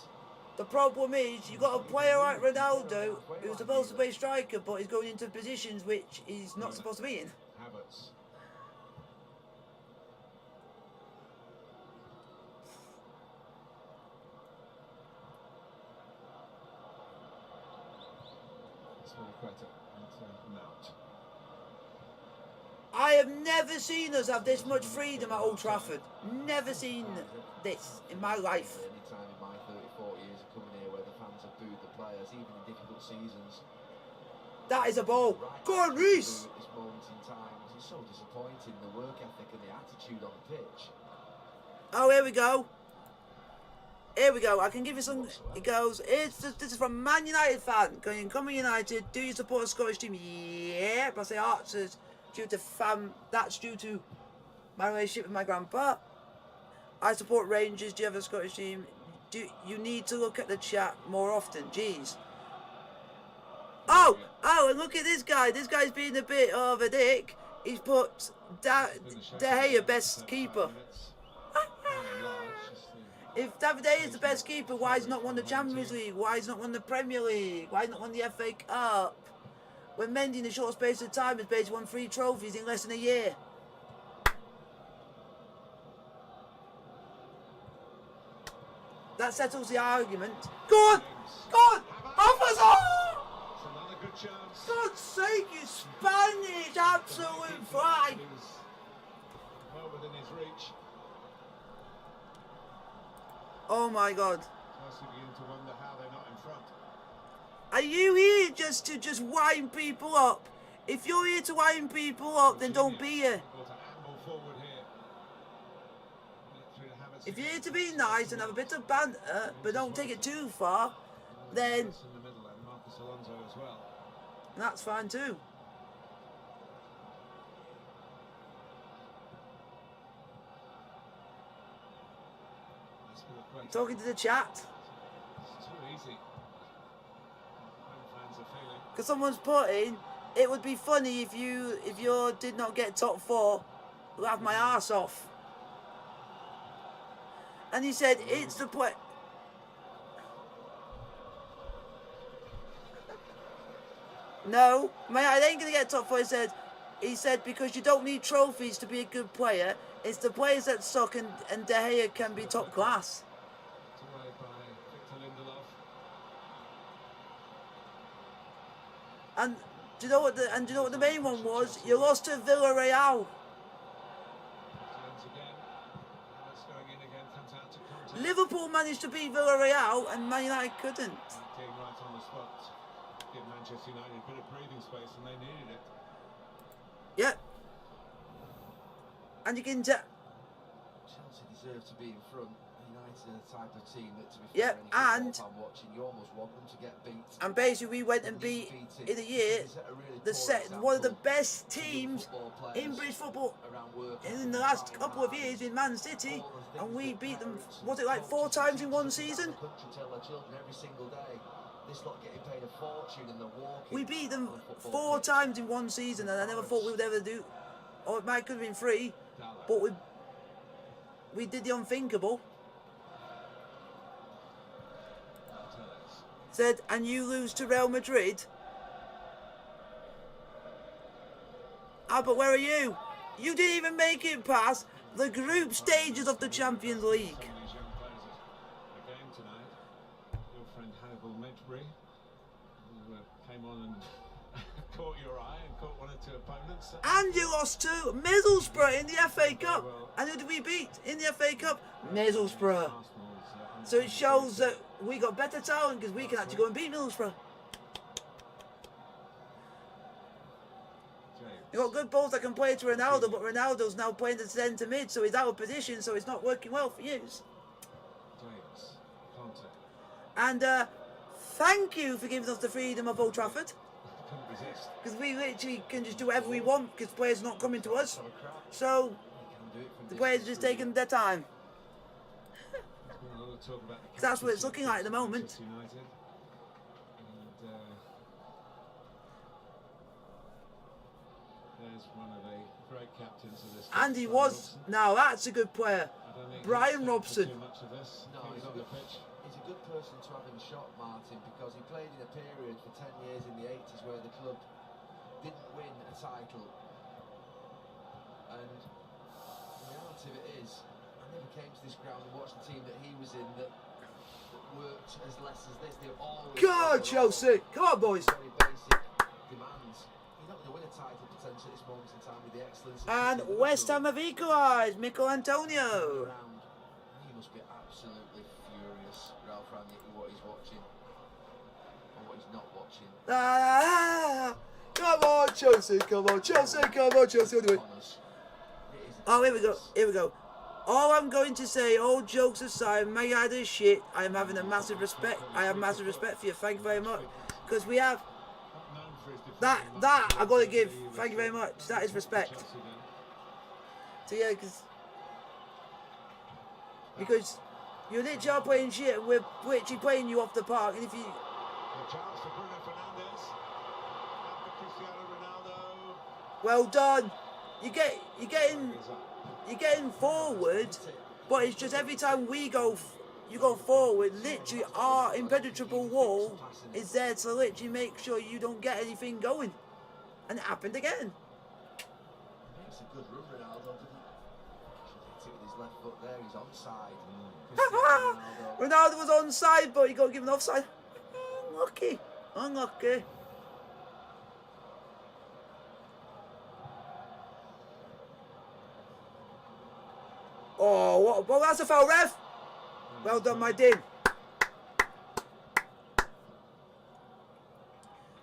The problem is, you've got a player like Ronaldo who's supposed to play striker, but he's going into positions which he's not supposed to be in. Havertz. That's for the credit. And Mount. I have never seen us have this much freedom at Old Trafford. Never seen this in my life. Any time in my 34 years of coming here where the fans have booed the players, even in difficult seasons. That is a ball. Go on, Reece! It's moment in time. It's so disappointing, the work ethic and the attitude on the pitch. Oh, here we go. Here we go. I can give you some. It goes. This is from Man United fan. Going, come on United. Do you support a Scottish team? Yeah. But I say Archers due to That's due to my relationship with my grandpa. I support Rangers. Do you have a Scottish team? You need to look at the chat more often. Jeez. Oh, and look at this guy. This guy's being a bit of a dick. He's put De Gea best keeper. If David De Gea is the best keeper, why has he not won the Champions League? Why has he not won the Premier League? Why has he not won the FA Cup? When Mendy in a short space of time has basically won 3 trophies in less than a year. That settles the argument. Go on! Go on! Another good chance. God's sake, you Spanish absolute fly! Well within his reach. Oh my God. First you begin to wonder how they're not in front. Are you here just to wind people up? If you're here to wind people up, then don't be here. Got to amble forward here. If you're here to be nice and have a bit of banter, but don't take it too far, then In the middle, and Marcus Alonso as well. that's fine too. Talking to the chat. It's too easy. Fans are feeling. Because someone's putting, it would be funny if you did not get top 4, laugh my arse off. And he said, it's the play. No, I ain't going to get top 4, he said, because you don't need trophies to be a good player. It's the players that suck, and De Gea can be top class. Away by Victor Lindelof. And do you know what the main one was? You lost to Villarreal. Turns again. That's going in again. Comes out to contact. Liverpool managed to beat Villarreal, and Man United couldn't. Getting right on the spot. Give Manchester United a bit of breathing space, and they needed it. Yep. And you can tell. Chelsea deserve to be in front. United are the type of team that, to be fair, Yep, any football and- fan watching, you almost want them to get beat. And basically, we went and beat in a year one of the best teams in British football in the last couple of years in Man City, and we beat them. Was it like 4 times in one season? Country tell their children every single day. This lot getting paid a fortune and they're walking. We beat them on a football 4 pitch. times in one season, and I never thought we would ever do. Or it might could have been 3, but we did the unthinkable. Said, and you lose to Real Madrid. Ah, but where are you? You didn't even make it past the group stages of the Champions League. Some of these young players at the game tonight. Your friend Hannibal Medbury, who came on and caught your eye and caught 1 or 2 opponents. And you lost to Middlesbrough in the FA Cup. And who did we beat in the FA Cup? Middlesbrough. So it shows that we got better talent because we can actually go and beat Middlesbrough. You got good balls that can play to Ronaldo, but Ronaldo's now playing the centre mid, so he's out of position, so it's not working well for you. James, Conte. And thank you for giving us the freedom of Old Trafford, Couldn't resist. because we literally can just do whatever we want because players are not coming to us. So the players are just taking their time. There's been a lot of talk about the 'Cause that's what it's captaincy looking like at the moment. Manchester United. And there's one of the great captains of this. And he Brian was. Robson. Now that's a good player. I don't think Brian he's Robson. too much of this. No, He was he's on the pitch. He's a good person to have in shot, Martin, because he played in a period for 10 years in the 80s where the club didn't win a title. And the reality of it is, I never came to this ground and watched the team that he was in that worked as less as this. They always God, Chelsea. Come on, boys. very basic demands. You're not going to win a title potentially at this moment in time with the excellence. And West Ham have equalised. Mikel Antonio. Around. He must be absolutely furious, Ralph Rangnick, with what he's watching or what he's not watching. Ah, Come on, Chelsea. Come on, Chelsea. Come on, Chelsea. Anyway. Oh, here we go. Here we go. All I'm going to say, all jokes aside, my idea is shit. I am having a massive respect. I have massive respect for you. Thank you very much. Because we have that I got to give. Thank you very much. That is respect. So yeah, because you literally are playing shit, and we're literally playing you off the park. And if you well done, you're getting forward, but it's just every time you go forward, literally our impenetrable wall is there to literally make sure you don't get anything going. And it happened again. It's a good run, Ronaldo. Hit it with his left foot there, he's onside. Ronaldo was onside, but he got given offside. Unlucky. Unlucky. Oh, what? Well, that's a foul, ref. Well done, my Dean.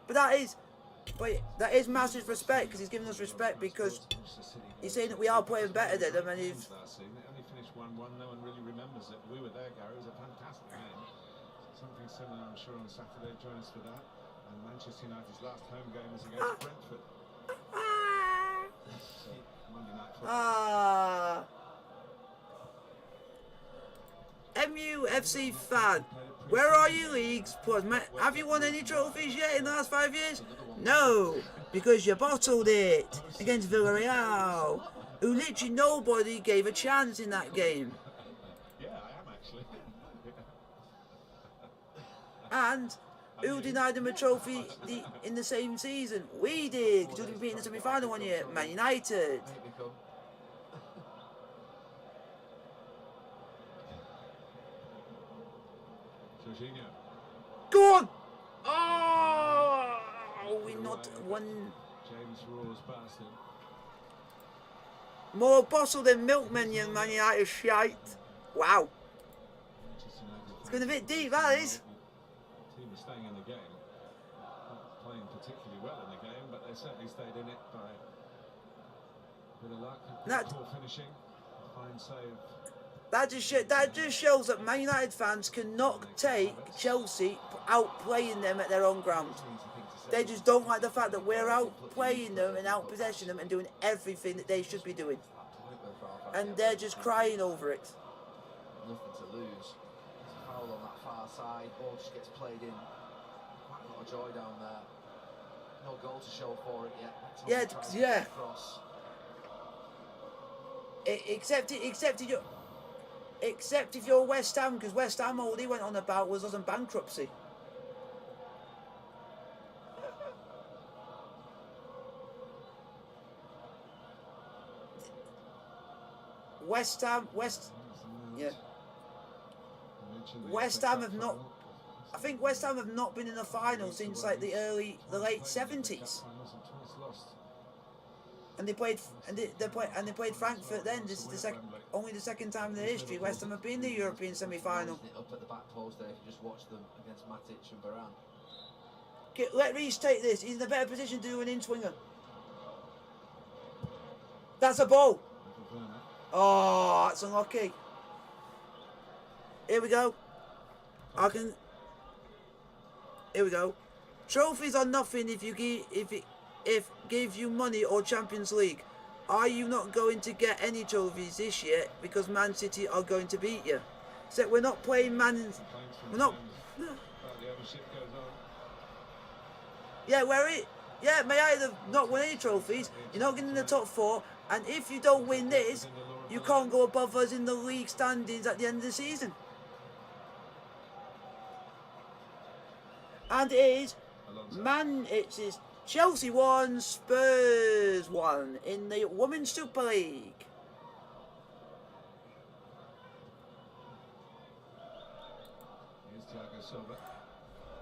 But that is massive respect, because he's giving us respect because he's saying that we are playing better than them, and he's. It only finished 1-1. No one really remembers it. We were there, Gary. It was a fantastic game. Something similar, I'm sure, on Saturday. Join us for that. And Manchester United's last home game is against Brentford. So, Monday night football. MUFC fan, where are your leagues? Plus, have you won any trophies yet in the last 5 years? No, because you bottled it against Villarreal, who literally nobody gave a chance in that game. Yeah, I am actually. And who denied them a trophy in the same season? We did, because we beat in the semi-final one year, Man United. Go on! Oh, we not one. James roars past him. More bottle than milkman, you Man United shite. Wow. It's going a bit deep, that is. The team is staying in the game. Not playing particularly well in the game, but they certainly stayed in it by a bit of luck. Poor finishing. A fine save. That just shows that Man United fans cannot take Chelsea outplaying them at their own ground. They just don't like the fact that we're outplaying them and outpossessing them and doing everything that they should be doing. And they're just crying over it. Nothing to lose. It's a foul on that far side. Ball just gets played in. Quite a lot of joy down there. No goal to show for it yet. Yeah. Cross. Except if you're West Ham, because West Ham all they went on about was us in bankruptcy. West Ham have not. I think West Ham have not been in the final since like the late 70s. And they played Frankfurt then. This is only the second time in their history West Ham have been in the European semi-final. Up at the back post there, if you just watch them against Matic and Varane. Okay, let Reece take this. He's in a better position to do an in-swinger. That's a ball. Oh, that's unlucky. Here we go. Here we go. Trophies are nothing if give you money or Champions League. Are you not going to get any trophies this year because Man City are going to beat you? So we're not playing Man. We're not. Yeah, May I have not won any trophies. You're not getting in the top 4, and if you don't win this, you can't go above us in the league standings at the end of the season. And it is Chelsea 1, Spurs 1 in the Women's Super League.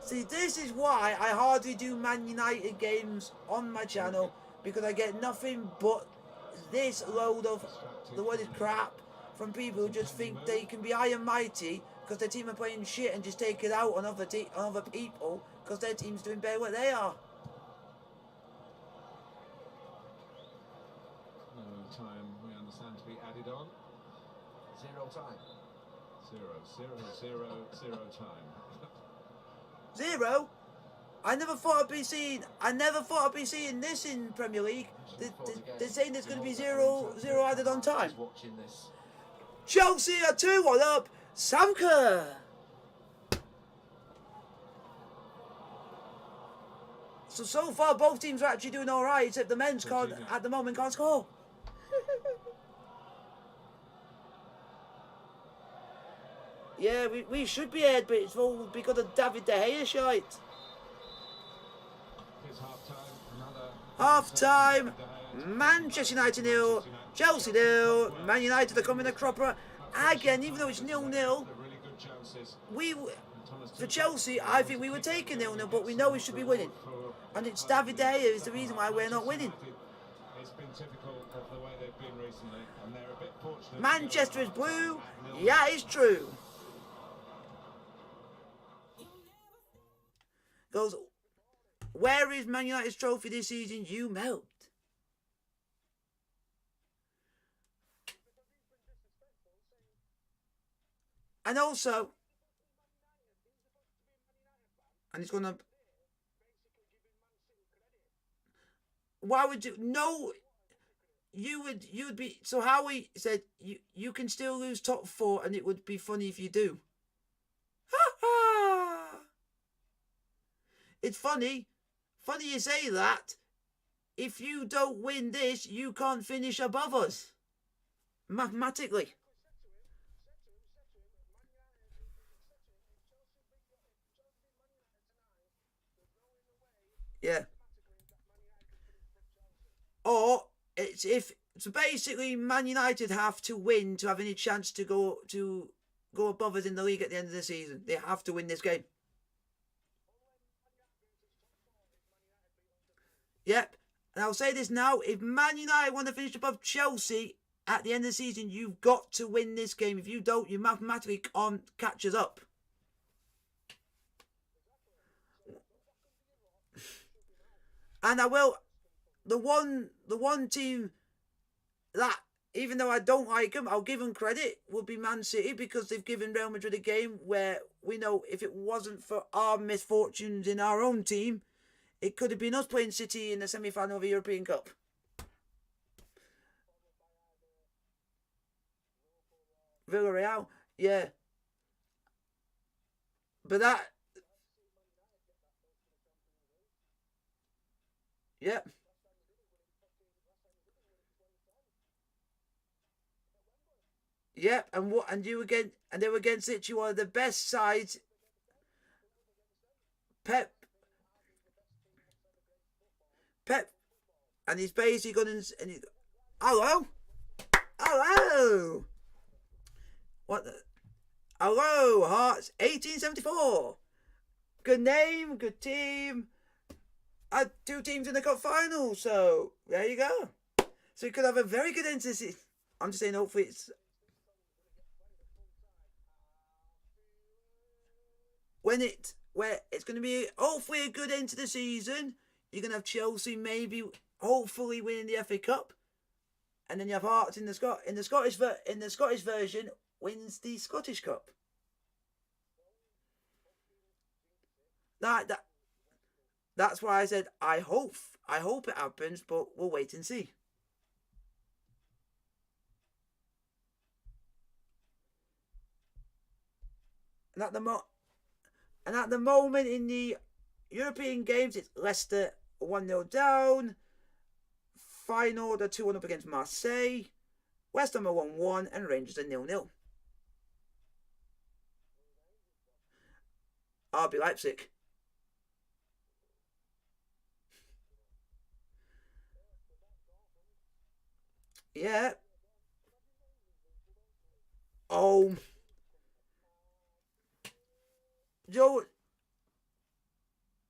See, this is why I hardly do Man United games on my channel, because I get nothing but this load of, the word is crap, from people who just think they can be high and mighty because their team are playing shit and just take it out on other people because their team's doing better what they are. time we understand to be added on. 0 time. 0 time. 0? I never thought I'd be seeing this in Premier League. They're saying there's going to be 0 added on time. Watching this. Chelsea are 2-1 up. Sam Kerr. So far, both teams are actually doing all right, except the men's can't at the moment can't score. Yeah, we should be ahead, but it's all because of David De Gea shite. It's half-time. Another Half-time. Manchester United 0, Chelsea 0. Man United are coming a cropper again, even though it's 0-0. really good chances. For Chelsea, I think we were taking 0-0, but we know we should be winning. And it's David De Gea is the reason why we're not winning. It's been typical of the way they've been recently, and they're a bit fortunate. Manchester is blue. Yeah, it's true. Goes, where is Man United's trophy this season? You melt. And also, and it's gonna. Why would you? No, you'd be. So Howie said you can still lose top 4, and it would be funny if you do. Ha ha! It's funny. Funny you say that. If you don't win this, you can't finish above us. Mathematically. Yeah. Or it's if so basically Man United have to win to have any chance to go above us in the league at the end of the season. They have to win this game. Yep. And I'll say this now, if Man United want to finish above Chelsea at the end of the season, you've got to win this game. If you don't, you mathematically can't catch us up. And I will. The one team that, even though I don't like them, I'll give them credit, would be Man City, because they've given Real Madrid a game where we know if it wasn't for our misfortunes in our own team, it could have been us playing City in the semi-final of the European Cup. Villarreal, yeah. But that... Yep. Yep, and they were against City, one of the best sides. Pep, and he's basically gone and he, hello, what? Hello, Hearts, 1874. Good name, good team. Had 2 teams in the cup final, so there you go. So you could have a very good end to the season. I'm just saying, hopefully it's where it's going to be hopefully a good end to the season. You're going to have Chelsea maybe hopefully winning the FA Cup, and then you have Hearts in the Scottish version wins the Scottish Cup. That's why I said I hope it happens, but we'll wait and see. And at the moment in the European games, it's Leicester 1-0 down. Feyenoord are 2-1 up against Marseille. West Ham are 1-1 and Rangers are 0-0. RB Leipzig. Yeah. Oh. Joe,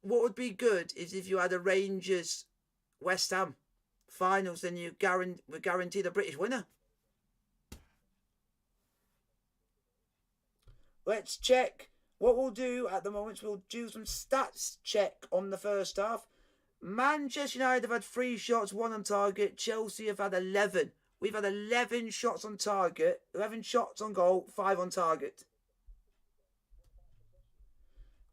what would be good is if you had a Rangers West Ham finals, then you would guarantee the British winner. Let's check. What we'll do at the moment, we'll do some stats check on the first half. Manchester United have had 3 shots, 1 on target. Chelsea have had 11, we've had 11 shots on target, 11 shots on goal, 5 on target.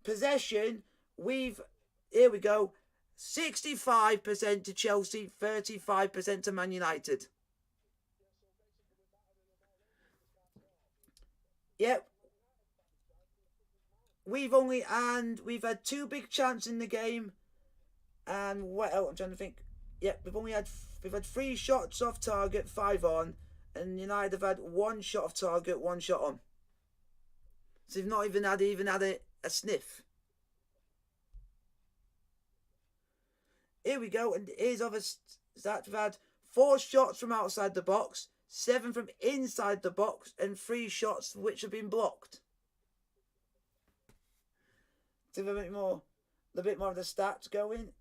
Possession, here we go, 65% to Chelsea, 35% to Man United. Yep. We've had 2 big chances in the game, and what else? I'm trying to think. Yep, we've had 3 shots off target, 5 on, and United have had 1 shot off target, 1 shot on. So they've not even had a sniff. Here we go, and here's other stats. We've had 4 shots from outside the box, 7 from inside the box, and 3 shots which have been blocked. To have a bit more of the stats going.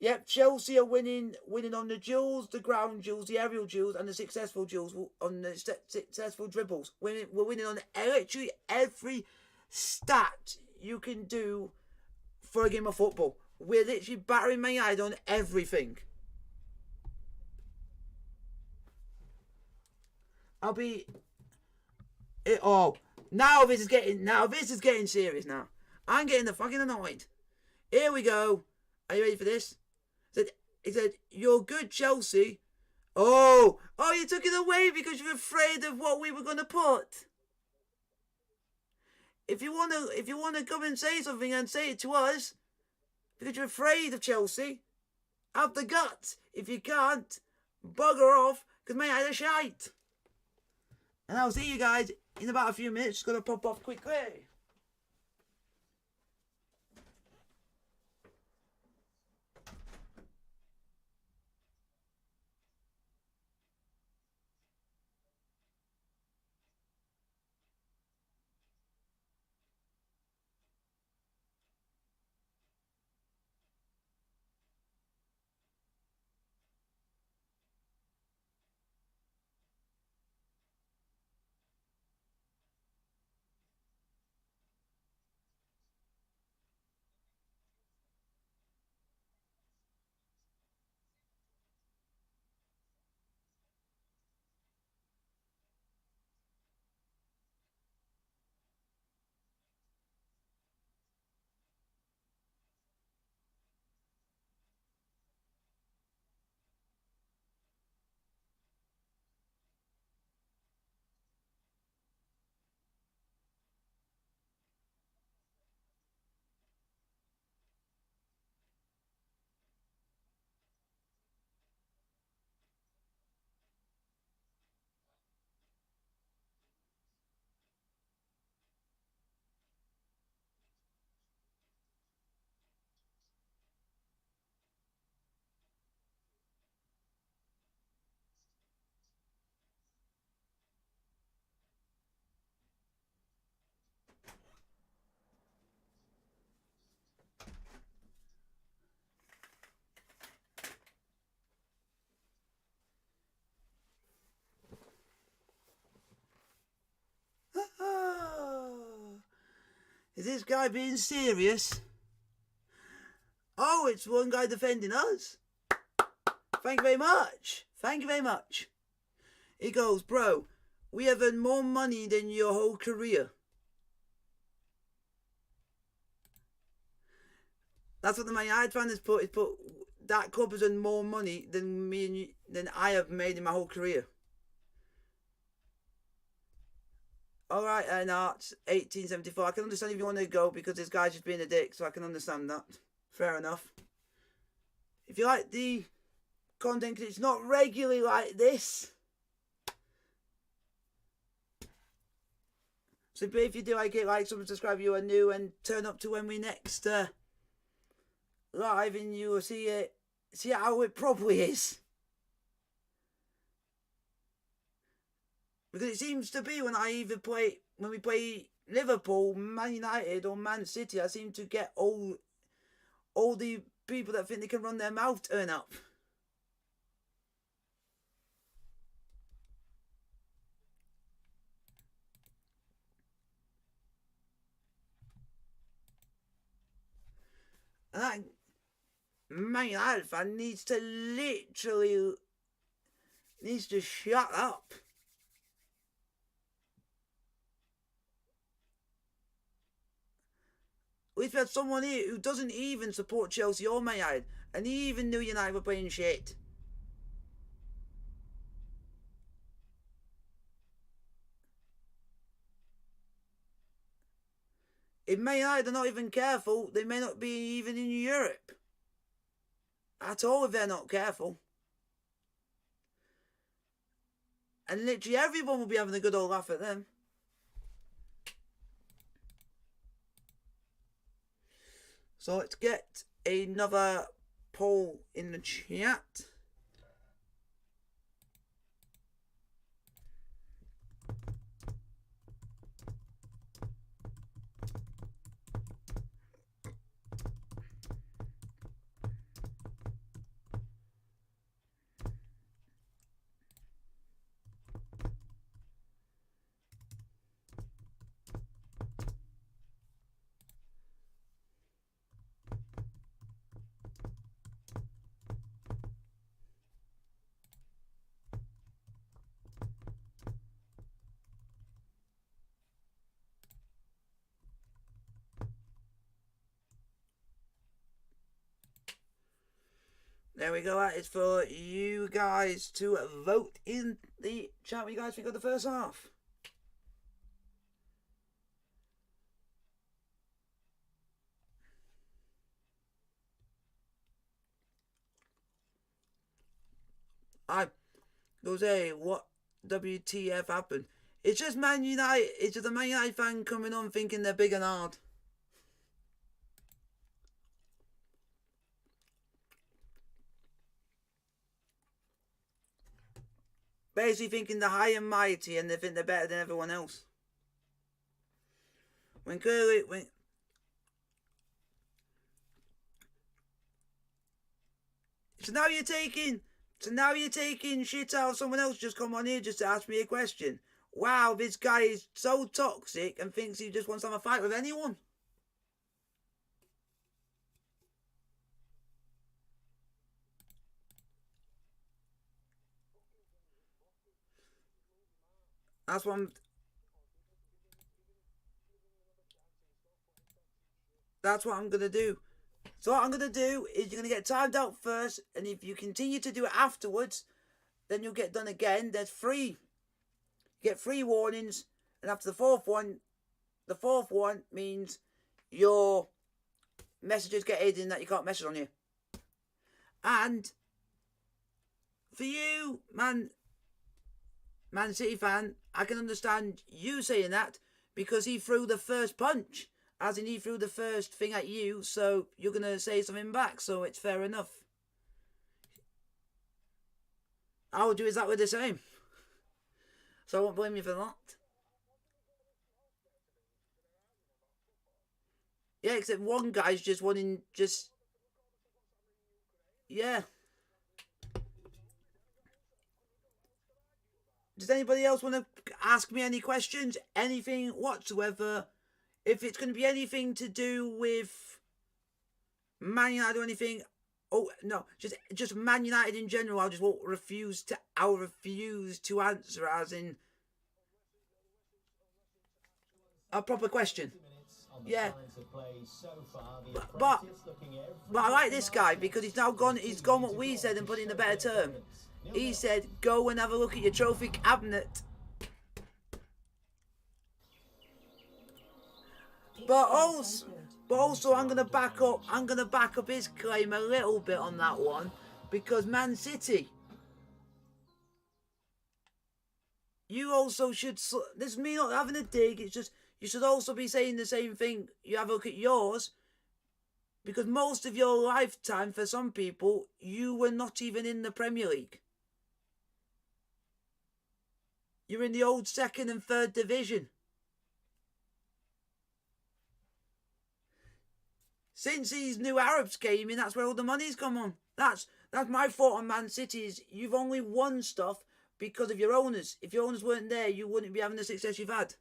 Yep, Chelsea are winning on the duels, the ground duels, the aerial duels, and the successful duels on the successful dribbles. We're winning on literally every stat you can do for a game of football. We're literally battering Man Utd on everything. Now this is getting serious now. I'm getting the fucking annoyed. Here we go. Are you ready for this? He said, "You're good, Chelsea." Oh, you took it away because you're afraid of what we were gonna put. If you wanna come and say something and say it to us, because you're afraid of Chelsea, have the guts. If you can't, bugger off, because Man Utd are shite. And I'll see you guys in about a few minutes. Just gonna pop off quickly. Is this guy being serious? Oh, it's one guy defending us. Thank you very much. Thank you very much. He goes, "Bro, we have earned more money than your whole career." That's what the Man Utd fan has put. He's put that club has earned more money than I have made in my whole career. Alright, Arts, 1874. I can understand if you want to go because this guy's just being a dick, so I can understand that. Fair enough. If you like the content, because it's not regularly like this. So if you do like it, like, subscribe if you are new, and turn up to when we next live, and you will see how it probably is. Because it seems to be when we play Liverpool, Man United, or Man City, I seem to get all the people that think they can run their mouth turn up. And Man United fan needs to literally shut up. We've had someone here who doesn't even support Chelsea or Man United, and he even knew United were playing shit. If Man United are not even careful, they may not be even in Europe at all if they're not careful. And literally everyone will be having a good old laugh at them. So let's get another poll in the chat. There we go. That is for you guys to vote in the chat. What you guys think of the first half? Jose, what WTF happened? It's just Man United. It's just a Man United fan coming on thinking they're big and hard. Basically thinking they're high and mighty and they think they're better than everyone else. When clearly, So now you're taking shit out of someone else just come on here just to ask me a question. Wow, this guy is so toxic and thinks he just wants to have a fight with anyone. That's what I'm going to do. So what I'm going to do is you're going to get timed out first, and if you continue to do it afterwards, then you'll get done again. There's 3. You get 3 warnings, and after the fourth one means your messages get hidden that you can't message on you. And for you, Man City fan, I can understand you saying that because he threw the first punch. As in, he threw the first thing at you, so you're going to say something back, so it's fair enough. I would do exactly the same. So I won't blame you for that. Yeah, except one guy's just wanting, yeah. Does anybody else want to ask me any questions? Anything whatsoever? If it's going to be anything to do with Man United or anything, oh no, just Man United in general, I'll refuse to answer as in a proper question. Yeah. But I like this guy because he's gone what we said and put it in a better term. He said, go and have a look at your trophy cabinet. But also I'm gonna back up his claim a little bit on that one, because Man City, you also should. This is me not having a dig. It's just you should also be saying the same thing. You have a look at yours, because most of your lifetime, for some people, you were not even in the Premier League. You're in the old 2nd and 3rd division. Since these new Arabs came in, that's where all the money's come on. That's my thought on Man City is you've only won stuff because of your owners. If your owners weren't there, you wouldn't be having the success you've had.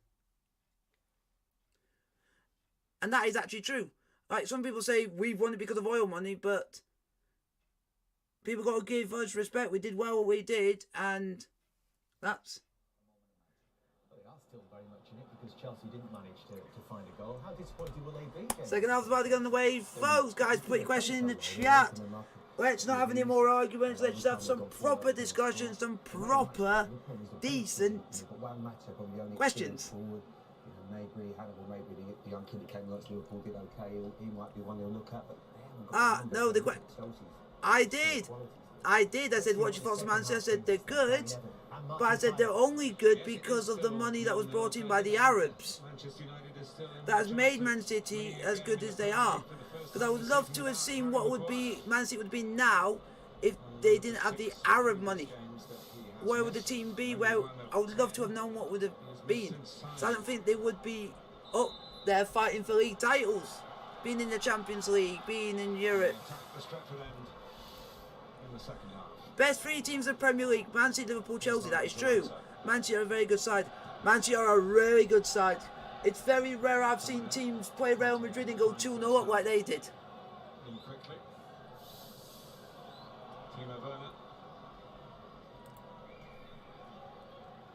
And that is actually true. Like some people say we've won it because of oil money, but people got to give us respect. We did well what we did, and that's... They are still very much in it because Chelsea didn't manage to find a goal. How disappointed will they be? Second half's about to get on the way. Folks, guys, put your question in the chat. Let's not have any more arguments. Let's just have some proper discussions, some proper, decent questions. Maybe Hannibal, maybe the young kid that came against Liverpool did okay. He might be one they'll look at. But No, I did. I said, what's your thoughts on Man City? I said, they're good. But I said, they're only good because of the money that was brought in by the Arabs. That has made Man City as good as they are. Because I would love to have seen what would be Man City would be now if they didn't have the Arab money. Where would the team be? Where I would love to have known what would have been. So I don't think they would be up there fighting for league titles, being in the Champions League, being in Europe. Best 3 teams in the Premier League: Man City, Liverpool, Chelsea. That is true. Man City are a very good side. Man City are a really good side. It's very rare I've seen teams play Real Madrid and go 2-0 up like they did.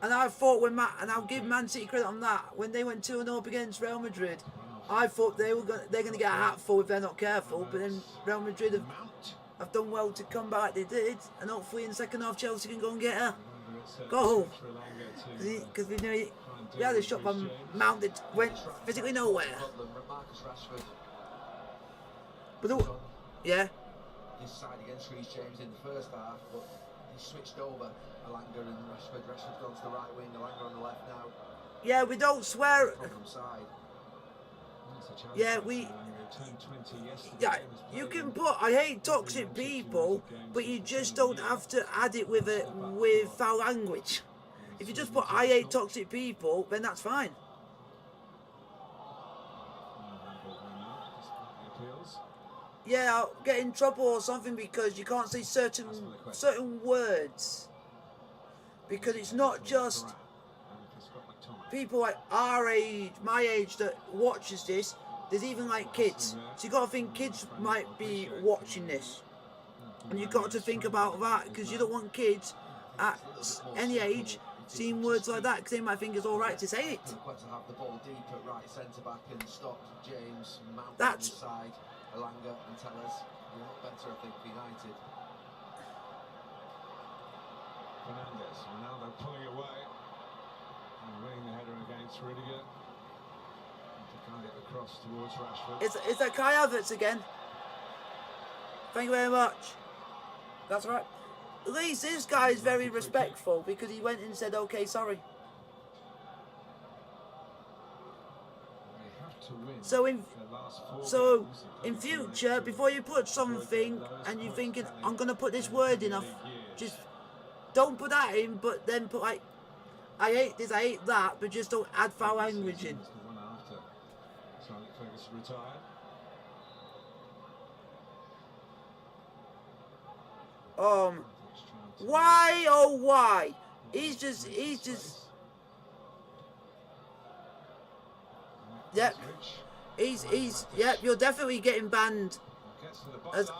And I thought and I'll give Man City credit on that, when they went 2-0 up against Real Madrid, I thought they're going to get a hatful if they're not careful. But then Real Madrid have done well to come back like they did, and hopefully in the second half Chelsea can go and get a goal. Because we had a shot by Mount that went physically nowhere. But yeah. His side against Reece James in the first half, but he switched over Alanga and Rashford. Rashford's gone to the right wing, Alanga on the left now. Yeah, we don't swear. Yeah, you can put I hate toxic people, but you just don't have to add it with foul language. If you just put I hate toxic people, then that's fine. Yeah, I'll get in trouble or something because you can't say certain words. Because it's not just people like our age, my age, that watches this. There's even like kids. So you got to think kids might be watching this, and you got to think about that because you don't want kids at any age seeing words like that because they might think it's all right to say it. That's Alanga and Tellers, you're not better, I think, for United. Fernandes, Ronaldo pulling away and winning the header against Rudiger. To guide it across towards Rashford. It's that Kai Havertz again. Thank you very much. That's right. At least this guy is very respectful because he went and said, okay, sorry. So in future, before you put something and you're thinking, I'm going to put this word in, just don't put that in, but then put like, I hate this, I hate that, but just don't add foul language in. Why, oh why? He's just, yep. Yep, you're definitely getting banned. Because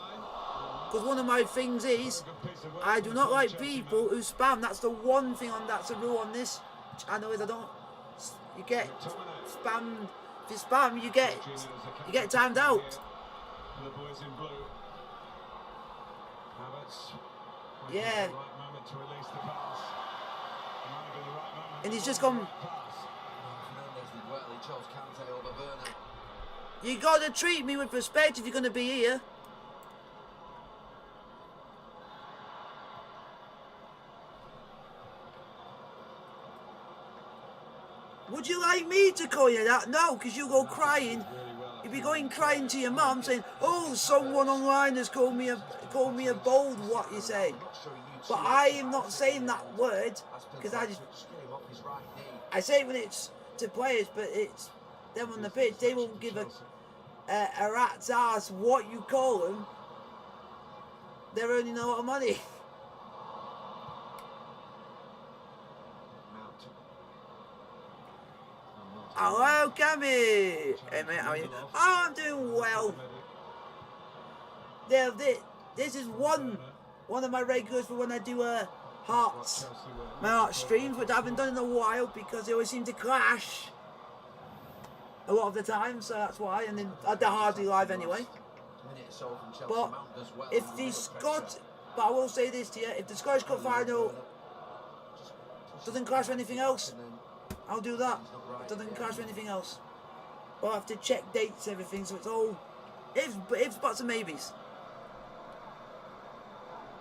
one of my things is, I do not like people who spam. That's the one thing that's a rule on this channel is you get spammed. If you spam, you get timed out. Yeah. And he's just gone. You gotta treat me with respect if you're gonna be here. Would you like me to call you that? No, because you go crying. You'd be going crying to your mum saying, "Oh, someone online has called me a bold." What you say? But I am not saying that word because I say it when it's to players, but it's them on the pitch. They won't give a rat's ass what you call them. They're earning a lot of money. Hello, Cammy. Hey mate, how are you? Oh, I'm doing well. This is one one of my regulars for when I do Hearts, my Hearts streams, which I haven't done in a while because they always seem to clash a lot of the time, so that's why. And then they're hardly live anyway. But if but I will say this to you: if the Scottish Cup final doesn't clash with anything else, I'll do that. It doesn't clash with anything else. But I have to check dates, everything, so it's all ifs, buts, and maybes.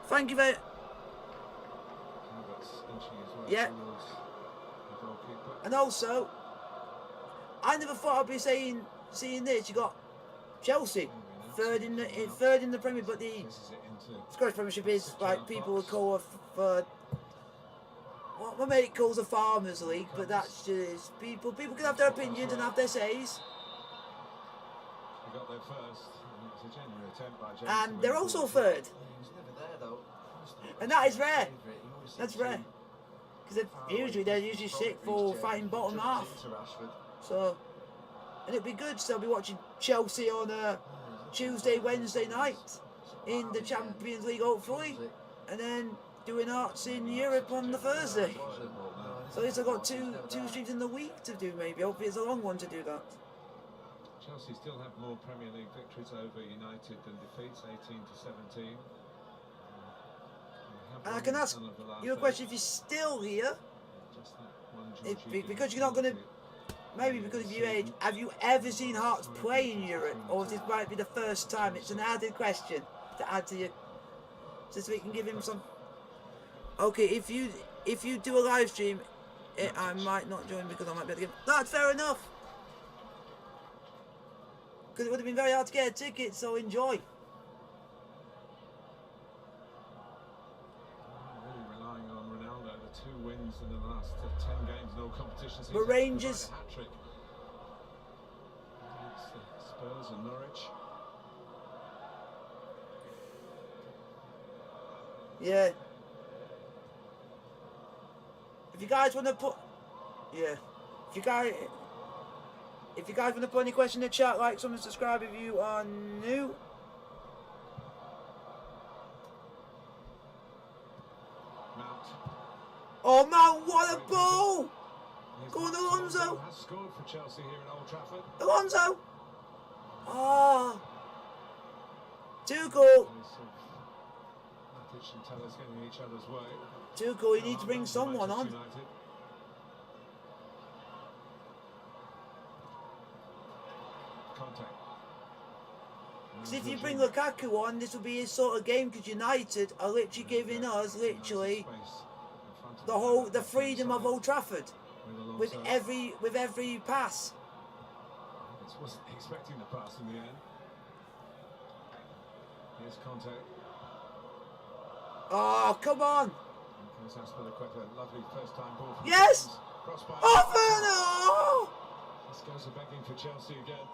Thank you very. Yeah. And also, I never thought I'd be seeing this. You got Chelsea third in the Premier, but the Scottish Premiership is like people would call for what my mate calls a farmers league, but that's just people can have their opinions and have their says. Got there first, and it was a genuine attempt by James. And they're also third. And that is rare. That's rare. Because they're usually sixth or fighting bottom half. So, and it'd be good. So I'll be watching Chelsea on Tuesday, Wednesday night in the Champions League, hopefully, and then doing Hearts in Europe on the Thursday. So at least I've got two streams in the week to do. Maybe hopefully it's a long one to do that. Chelsea still have more Premier League victories over United than defeats, 18 to 17. And I can ask you a question if you're still here. Because you're not going to, maybe because of your age, have you ever seen Hearts play in Europe? Or this might be the first time? It's an added question to add to you. Just so we can give him some. Okay, if you do a live stream, I might not join because I might be able to give. That's fair enough. Because it would have been very hard to get a ticket, so enjoy. Really relying on Ronaldo, the 2 wins in the last 10 games, no competitions. But Rangers. Hat-trick. Spurs and Norwich. Yeah. If you guys want to put, yeah. If you guys want to put any question in the chat, like, comment, subscribe if you are new. Mount. Oh Mount, what a ball! Go on, Alonso. Has scored for Chelsea here at Old Trafford. Alonso. Ah. Tuchel. Matic and Tellers getting each other's way. Tuchel, you need to bring someone on. United. Contact. Because if you bring Lukaku on, this will be his sort of game. Because United are literally giving us the freedom of Old Trafford with every pass. I wasn't expecting the pass in the end. Here's Contact. Oh, come on! Lovely first time ball. Yes! Crossbar. Oh, This goes a begging for Chelsea again.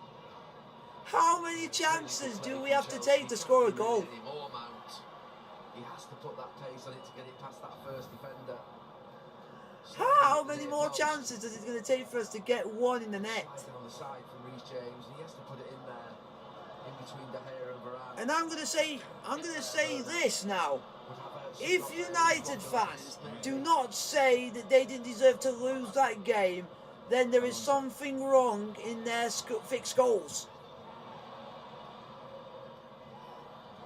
how many chances do we have to take to score a goal? He has to put that pace on it to get it past that first defender. How many more chances is it going to take for us to get one in the net? On the side from Reece James, he has to put it in there, in between De Gea and Varane. And I'm going to say this now. If United fans do not say that they didn't deserve to lose that game, then there is something wrong in their fixed goals.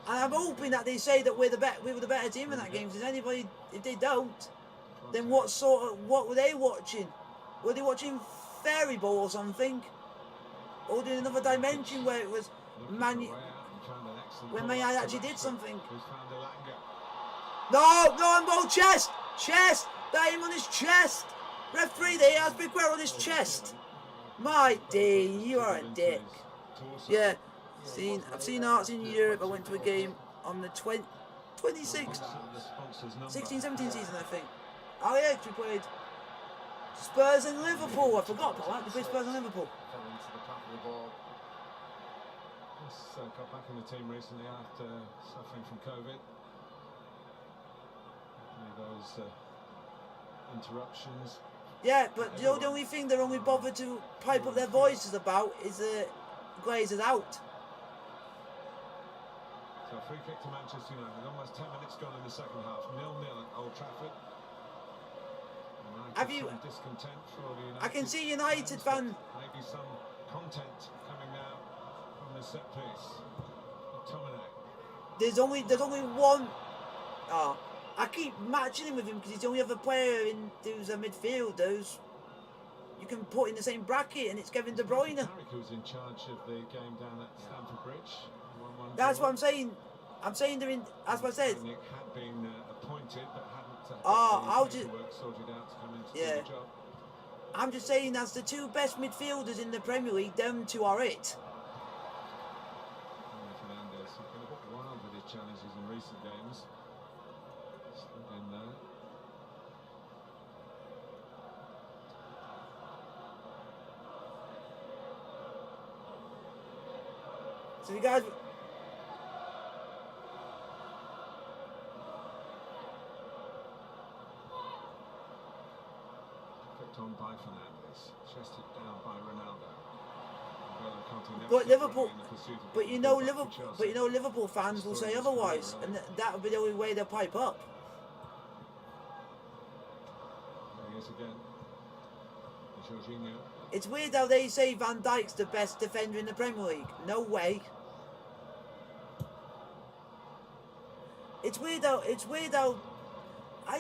And I'm hoping that they say that we were the better team in that game. Because anybody, if they don't, then what were they watching? Were they watching Fairy Ball or something? Or in another dimension where it was when Man actually did something? No, on ball, chest! That him on his chest! Referee, there he has Big Ware on his chest. My D, you are a dick. Yeah, I've seen Hearts in Europe. I went to a game on the 16-17 season, I think. Oh yeah, we played Spurs and Liverpool. I forgot about that. We played Spurs and Liverpool. Got back in the team recently after suffering from COVID. Those interruptions. Yeah, but you know, the only thing they're only bothered to pipe up their voices about is Glazer's out. So free kick to Manchester United. Almost 10 minutes gone in the second half. 0-0 at Old Trafford. Have you? Some discontent for the United I can see United fan. Maybe some content coming now from the set piece. McTominay. There's only one. Oh, I keep matching him with him because he's the only other player who's a midfielder who's you can put in the same bracket, and it's Kevin De Bruyne. Carrick, who's in charge of the game down at Stamford Bridge. 1-1 That's draw. what I'm saying. I'm saying they're in. That's what I said. Nick had been appointed, but hadn't I'll the just. paperwork sorted out to come in to Yeah. do the job. I'm just saying that's the two best midfielders in the Premier League. Them two are it. Fernandes, he's been a bit wild with his challenges in recent games. Still in there. So you guys. Flicked on by Fernandes, chested down by Ronaldo. But Liverpool, in the pursuit of but you getting know the ball back Liverpool, for but you Chelsea. know Liverpool fans will say otherwise, and that will be the only way they'll pipe up. There he is again. Jorginho. It's weird how they say Van Dijk's the best defender in the Premier League. No way. It's weird how it's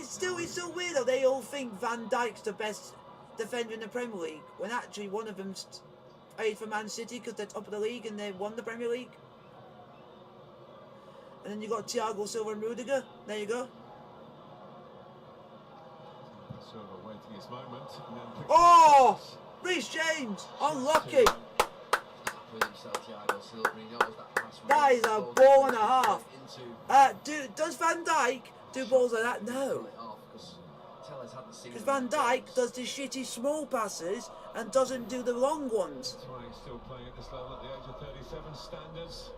still weird how they all think Van Dijk's the best defender in the Premier League when actually one of them's played for Man City because they're top of the league and they won the Premier League. And then you got Thiago Silva and Rudiger. There you go. Silva waiting his moment. And then Oh, Reece James, unlucky. With himself, Thiago Silva, he knows that pass. That is a ball and a half. Does Van Dijk do balls like that? No. Because Van Dijk does the shitty small passes and doesn't do the long ones. That's why he's still playing at this level at the age of 37. Standards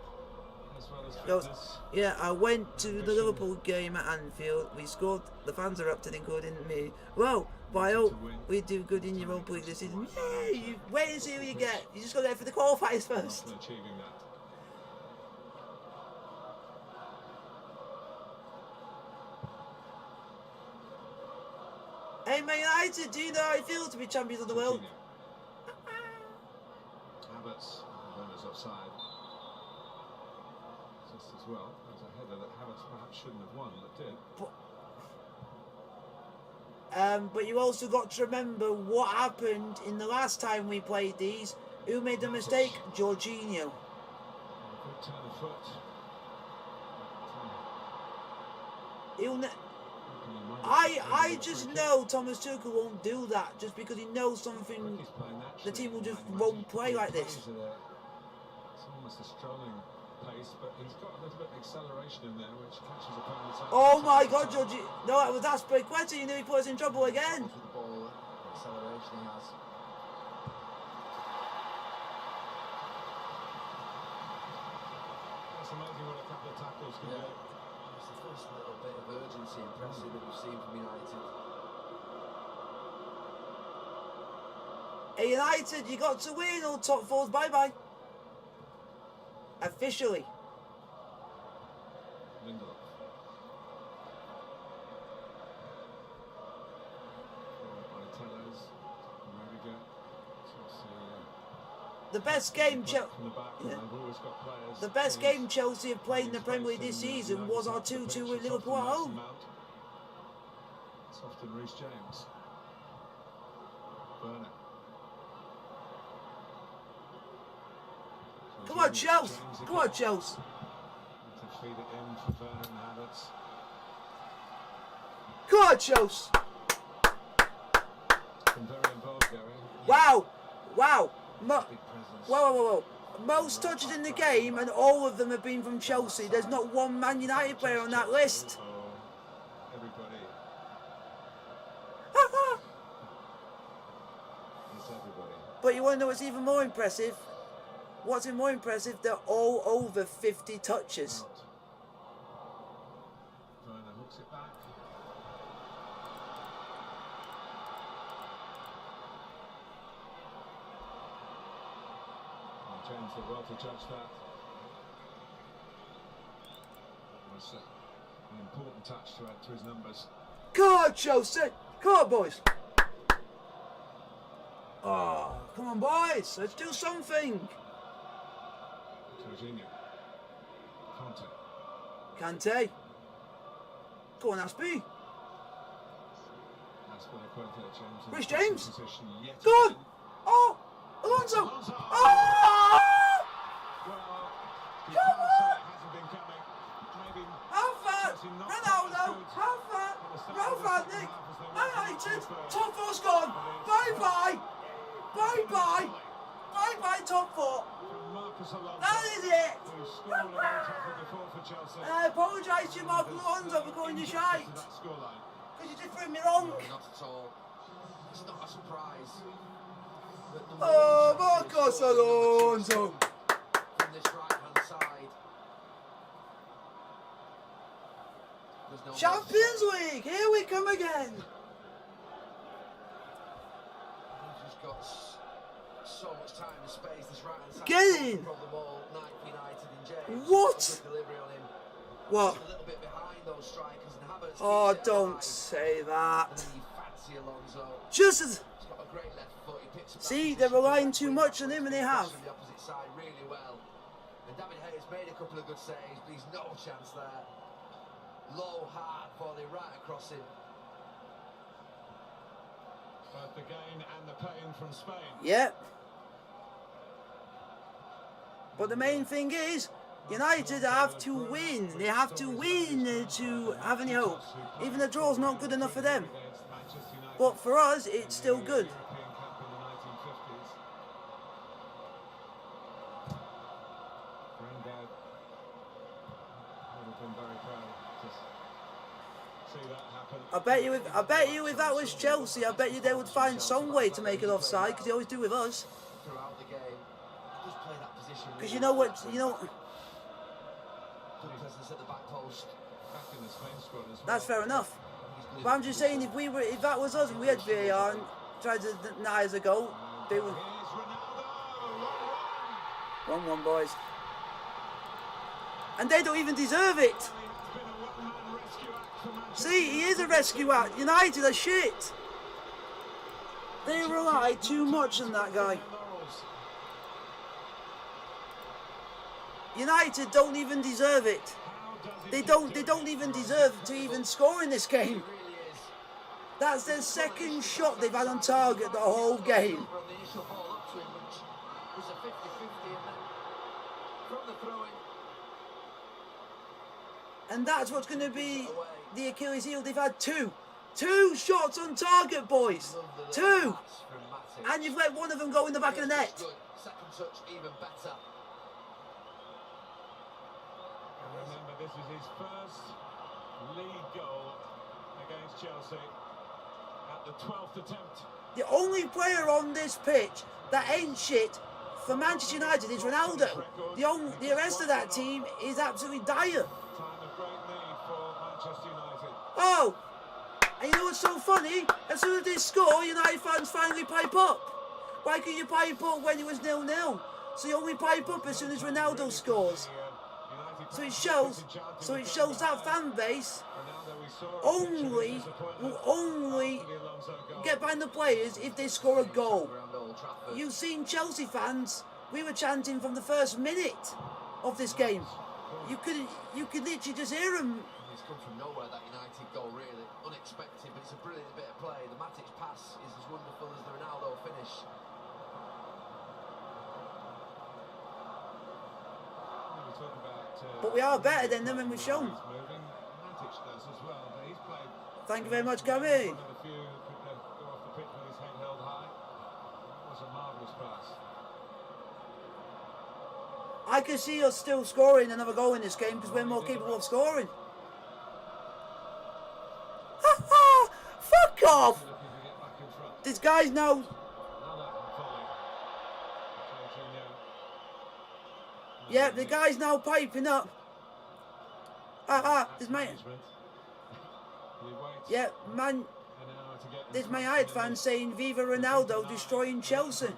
as well as Goes, fitness. yeah, I went to the Liverpool game at Anfield. We scored. The fans are up to it, including me. Well, but I hope we do good in Europa League this season. Yeah, you wait and see who you get. You just got there for the qualifiers first. After achieving that. Hey, Man United, do you know how it feels to be champions of the world? Havertz, Werner's offside. Just as well. There's a header that Havertz perhaps shouldn't have won, but did. But you also got to remember what happened in the last time we played these. Who made the mistake? Jorginho. A good turn of foot. I just know Thomas Tuchel won't do that just because he knows something. The team will just won't play like this. It's almost a strolling pace, but he's got a little bit of acceleration in there, which catches opponents out. Oh my God, Georgie! No, that's Brequeta. You knew he put us in trouble again. With the ball, acceleration he has. It's amazing what a couple of tackles can do. It's the first little bit of urgency and pressing that we've seen from United. Hey United, you got to win all top fours. Bye bye. Officially. Lindelof. By Tellez. Rudiger. The best game From the back, and they've always got players. The best game Chelsea have played in the Premier League this season was our 2-2 with Liverpool at home. It's often Reece James. Werner. Come on, Chelsea! Come on, Chelsea! To feed it in for Werner and Havertz. Come on, Chelsea! Been very involved, Gary. Wow! Wow! Big presence. Whoa. Most touches in the game, and all of them have been from Chelsea. There's not one Man United player on that list. Oh, everybody. It's everybody. But you want to know what's even more impressive? What's even more impressive? They're all over 50 touches. Out. Werner hooks it back. James did well to judge that. That's an important touch to add to his numbers. Come on, Chelsea. Come on, boys. Oh, come on, boys. Let's do something. Jorginho. Conte. Kante. Go on, Aspie. That's what I quote there, James. Rich James. Position yet Go on. again. Oh, Alonso. Alonso. Oh! Well, you can't say it hasn't been coming. Maybe How far? Chelsea not Ronaldo. quite as good How far? at the start How of the far, second Nick? half as they Man were United. in the first. Top four's gone. Bye-bye. Bye-bye. Bye-bye, top four. From Marcus Alonso, That is it. who scored a World Cup before for Chelsea. And I apologise to you, Mark Alonso, for going to shite. That scoreline. Because you just threw me wrong. No, not at all. It's not a surprise. that the Oh, Wolves Marcos scored another two Alonso. from this right-hand side. There's no Champions League, here we come again. He's just got so much time and space. This right-hand side. Get in. From the ball, United and James. What? Good delivery on him. What? Just a little bit behind those strikers, and Havertz Oh, keeps it don't alive. say And that. then you fancy Alonso. Just as... He's got a great left foot. He picks up that See, position they're relying from too that much wing on him, and they back, have. from the opposite side really well. And David Hayes made a couple of good saves, but he's no chance there. Low, hard volley right across him. Both the gain and the pain from Spain. Yep. But the main thing is, United have to win. They have to win to have any hope. Even the draw's not good enough for them. Against Manchester United. But for us, it's still good. European Cup in the 1950s. Granddad would have been very proud to see that happen. I bet you if that was Chelsea, I bet you they would find some way to make it offside, because they always do with us. Throughout the game, just play that position. Because you know what, Good presence at the back post. Back in the Spain squad as well. that's fair enough. He's good But I'm just saying, if that was us, and we had VAR and tried to deny us a goal, they would. Here's Ronaldo. 1-1, boys. And they don't even deserve it. He has been a one-man rescue act for Manchester. See, he is a rescue act. United are shit. They rely too much on that guy. United don't even deserve it. They don't even deserve to even score in this game. really is. That's their second shot they've had on target the whole game. From the initial ball up to him, which was a 50-50, and then from the throw-in, And that's what's going to be the Achilles heel. They've had two shots on target, boys. loved the little Two. pass from Matic. And you've let one of them go in the back of the net. Good. Second touch, even better. And remember, this is his first league goal against Chelsea at the 12th attempt. The only player on this pitch that ain't shit for Manchester United is Ronaldo. The rest of that team is absolutely dire. Time of great need for Manchester United. Oh, and you know what's so funny? As soon as they score, United fans finally pipe up. Why couldn't you pipe up when it was 0-0? So you only pipe up as soon as Ronaldo scores. So it shows that fan base will only get behind the players if they score a goal. Around Old Trafford. You've seen Chelsea fans, we were chanting from the first minute of this game. You could literally just hear them. It's come from nowhere, that United goal, really. Unexpected, but it's a brilliant bit of play. The Matic pass is as wonderful as the Ronaldo finish. But we are better than them, and we've shown. Thank you very much, Gabby. I can see us still scoring another goal in this game because we're more capable of scoring. Ha ha! Fuck off! This guy's now. Yeah, the guy's now piping up. This man. Yeah, man. This Man Utd fan saying Viva Ronaldo destroying Chelsea.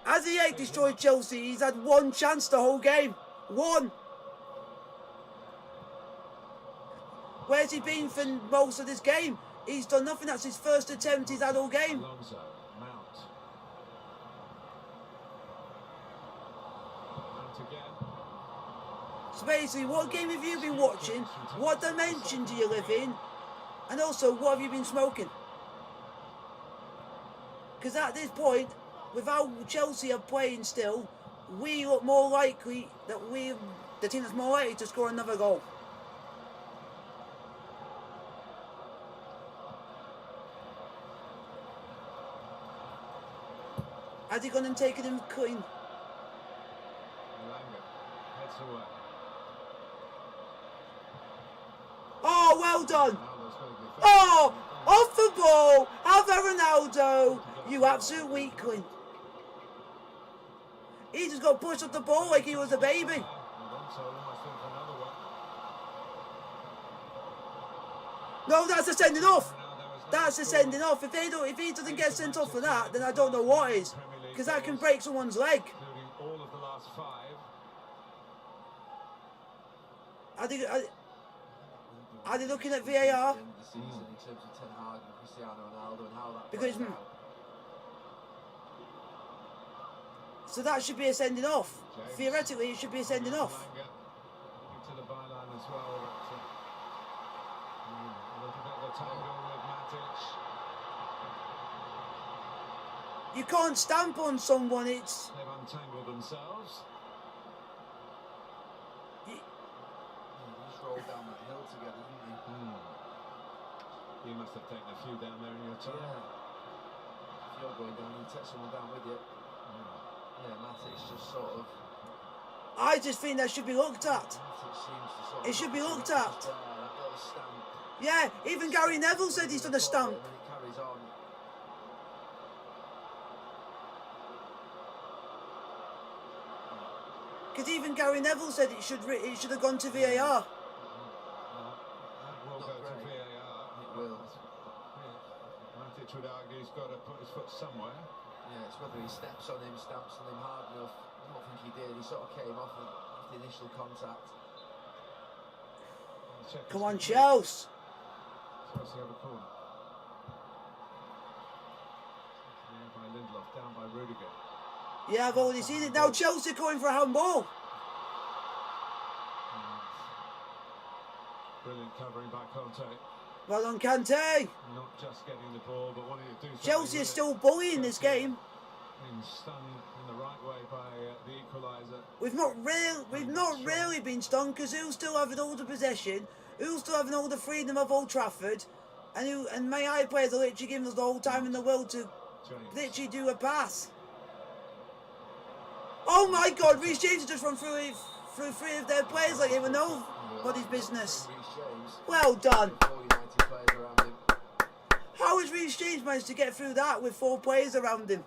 As he ain't destroyed Chelsea, he's had one chance the whole game. One. Where's he been for most of this game? He's done nothing. That's his first attempt he's had all game. Alonso, Mount. Mount again. So basically, what game have you been watching? What dimension do you live in? And also, what have you been smoking? Because at this point, without Chelsea are playing still, we look more likely that the team that's more likely to score another goal. Has he gone and taken him clean? Elanga heads away. Oh, well done! Ronaldo's got to be Oh, off the ball! Have a Ronaldo! You absolute weakling. He just got pushed off the ball like he was a baby. Alonso almost in for another one. No, that's a sending off. Ronaldo has That's a sending off. If he doesn't get sent off for that, then I don't know what is. Because that can break someone's leg. including all of the last 5. Are they looking at VAR? End of the season in terms of Ten Hag and Cristiano Ronaldo and how that Because played out. so that should be a sending off. Theoretically, it should be a sending off. Elanga into the byline as well. But, a little bit of a tangle with Matic. You can't stamp on someone. It's They've untangled themselves. They just rolled down that hill together, didn't they? You must have taken a few down there in your time. Yeah. If you're going down, you take someone down with you. Yeah, Matic's just sort of. I just think that should be looked at. Matic seems to sort It of should be looked just at. there, that little stamp. Yeah, even Gary Neville said he's done a stamp. And then it carries on. Because even Gary Neville said it should have gone to VAR. That will Not go to great. VAR. It will. Matic would argue he's got to put his foot somewhere. Yeah, it's whether he steps on him, stamps on him hard enough. I don't think he did. He sort of came off the initial contact. Come on, Chelsea. Chelsea have a corner. Down by Lindelof, down by Rudiger. Yeah, I've already seen it. Now Chelsea going for a handball. Brilliant covering by Conte. Well done, Kante. Not just getting the ball, but wanting to do something. Chelsea with is it. still bullying this game. Being stunned in the right way by the equaliser. We've not really been stung because who's still having all the possession, who's still having all the freedom of Old Trafford, and Man Utd players are literally giving us the whole time in the world to James. literally do a pass. Oh my God! Reece James just run through 3 of their players like it was nobody's business. Reece James. Well done. 4 United players around him. How has Reece James managed to get through that with 4 players around him?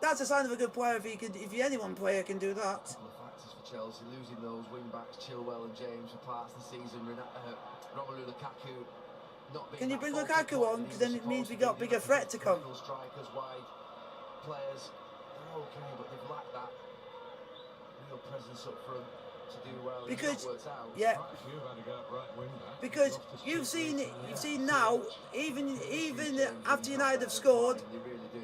That's a sign of a good player if any one player can do that. Couple of factors for Chelsea, losing those wing backs, Chilwell and James for parts of the season. Romelu Lukaku not being Can you that bring focal Lukaku point on? that Because he then was it means we supposed to got be. bigger threat to come. Technical strikers, wide players, they're okay, but they've lacked that real presence up front to do well. And Because- it's not worked out. Yeah, Quite a few have had to go up right wing back. because Loftus-Cheek you've seen recently. now, even James after really United got have better scored, at they really do.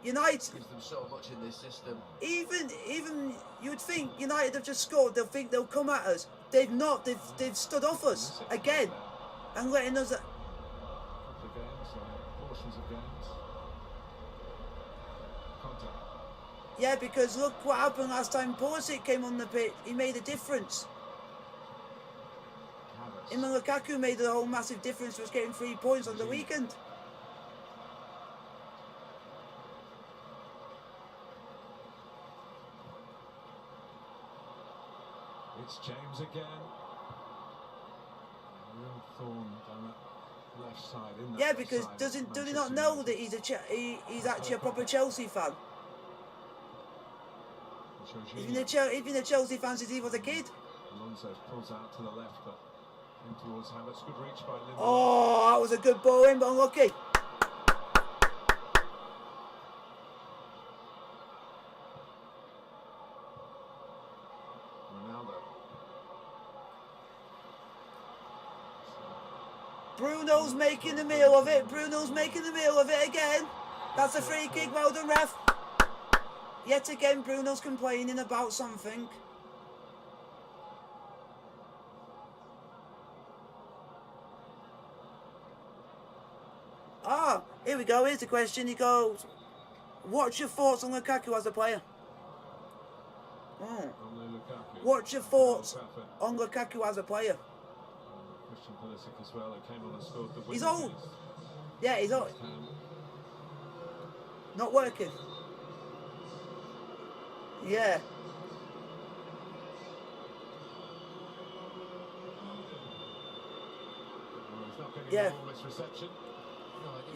United, Gives them so much in this system. even you'd think United have just scored, they'll think they'll come at us. They've not. They've stood off us again and letting us. Couple of games, portions of games. Contact. Yeah, because look what happened last time Pulisic came on the pitch. He made a difference. Havertz. Him and Lukaku made a whole massive difference to us getting 3 points on the weekend. It's James again. Real thorn down that left side. In that Yeah, left because side does of he not Manchester know United. that he's actually a proper Chelsea fan? Jorginho. Even the Chelsea fans as he was a kid. Alonso pulls out to the left, but in towards Havertz. Good reach by Lindelof. Oh, that was a good ball in, but unlucky. Bruno's making the meal of it. Bruno's making the meal of it again. That's a free kick. Well done, ref. Yet again, Bruno's complaining about something. Ah, here we go. Here's the question. He goes, what's your thoughts on Lukaku as a player? Oh. What's your thoughts on Lukaku as a player? As well, came on and scored the he's old. Yeah, he's old. Not working. Yeah. Yeah.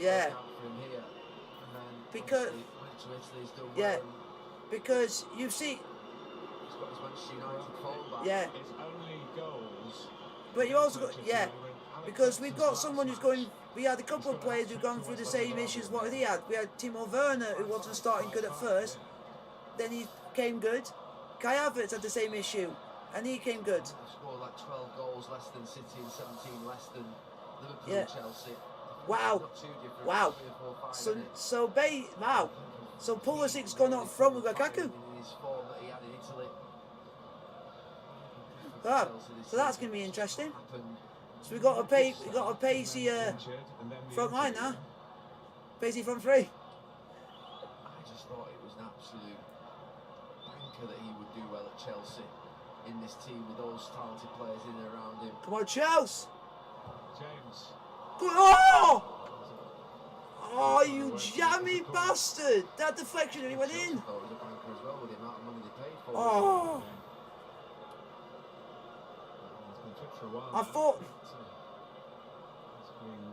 Yeah. Because because you see. Yeah. It's only goals. But you also got because we've got someone who's going. We had a couple of players who've gone through the same issues what he had. We had Timo Werner who wasn't starting good at first, then he came good. Kai Havertz had the same issue, and he came good. He scored like 12 goals less than City and 17 less than Liverpool, Chelsea. Wow, wow. So Pulisic's gone up front with Lukaku. In his form that he had in Italy. So that's going to be interesting. So we got a pacey front line now. Pacey front three. I just thought it was an absolute banker that he would do well at Chelsea in this team with those talented players in and around him. Come on, Chelsea. James. Oh! Oh, you jammy bastard! That deflection and he went in. I thought it was a banker as well with the amount of money they paid for him. Oh! I thought. It's been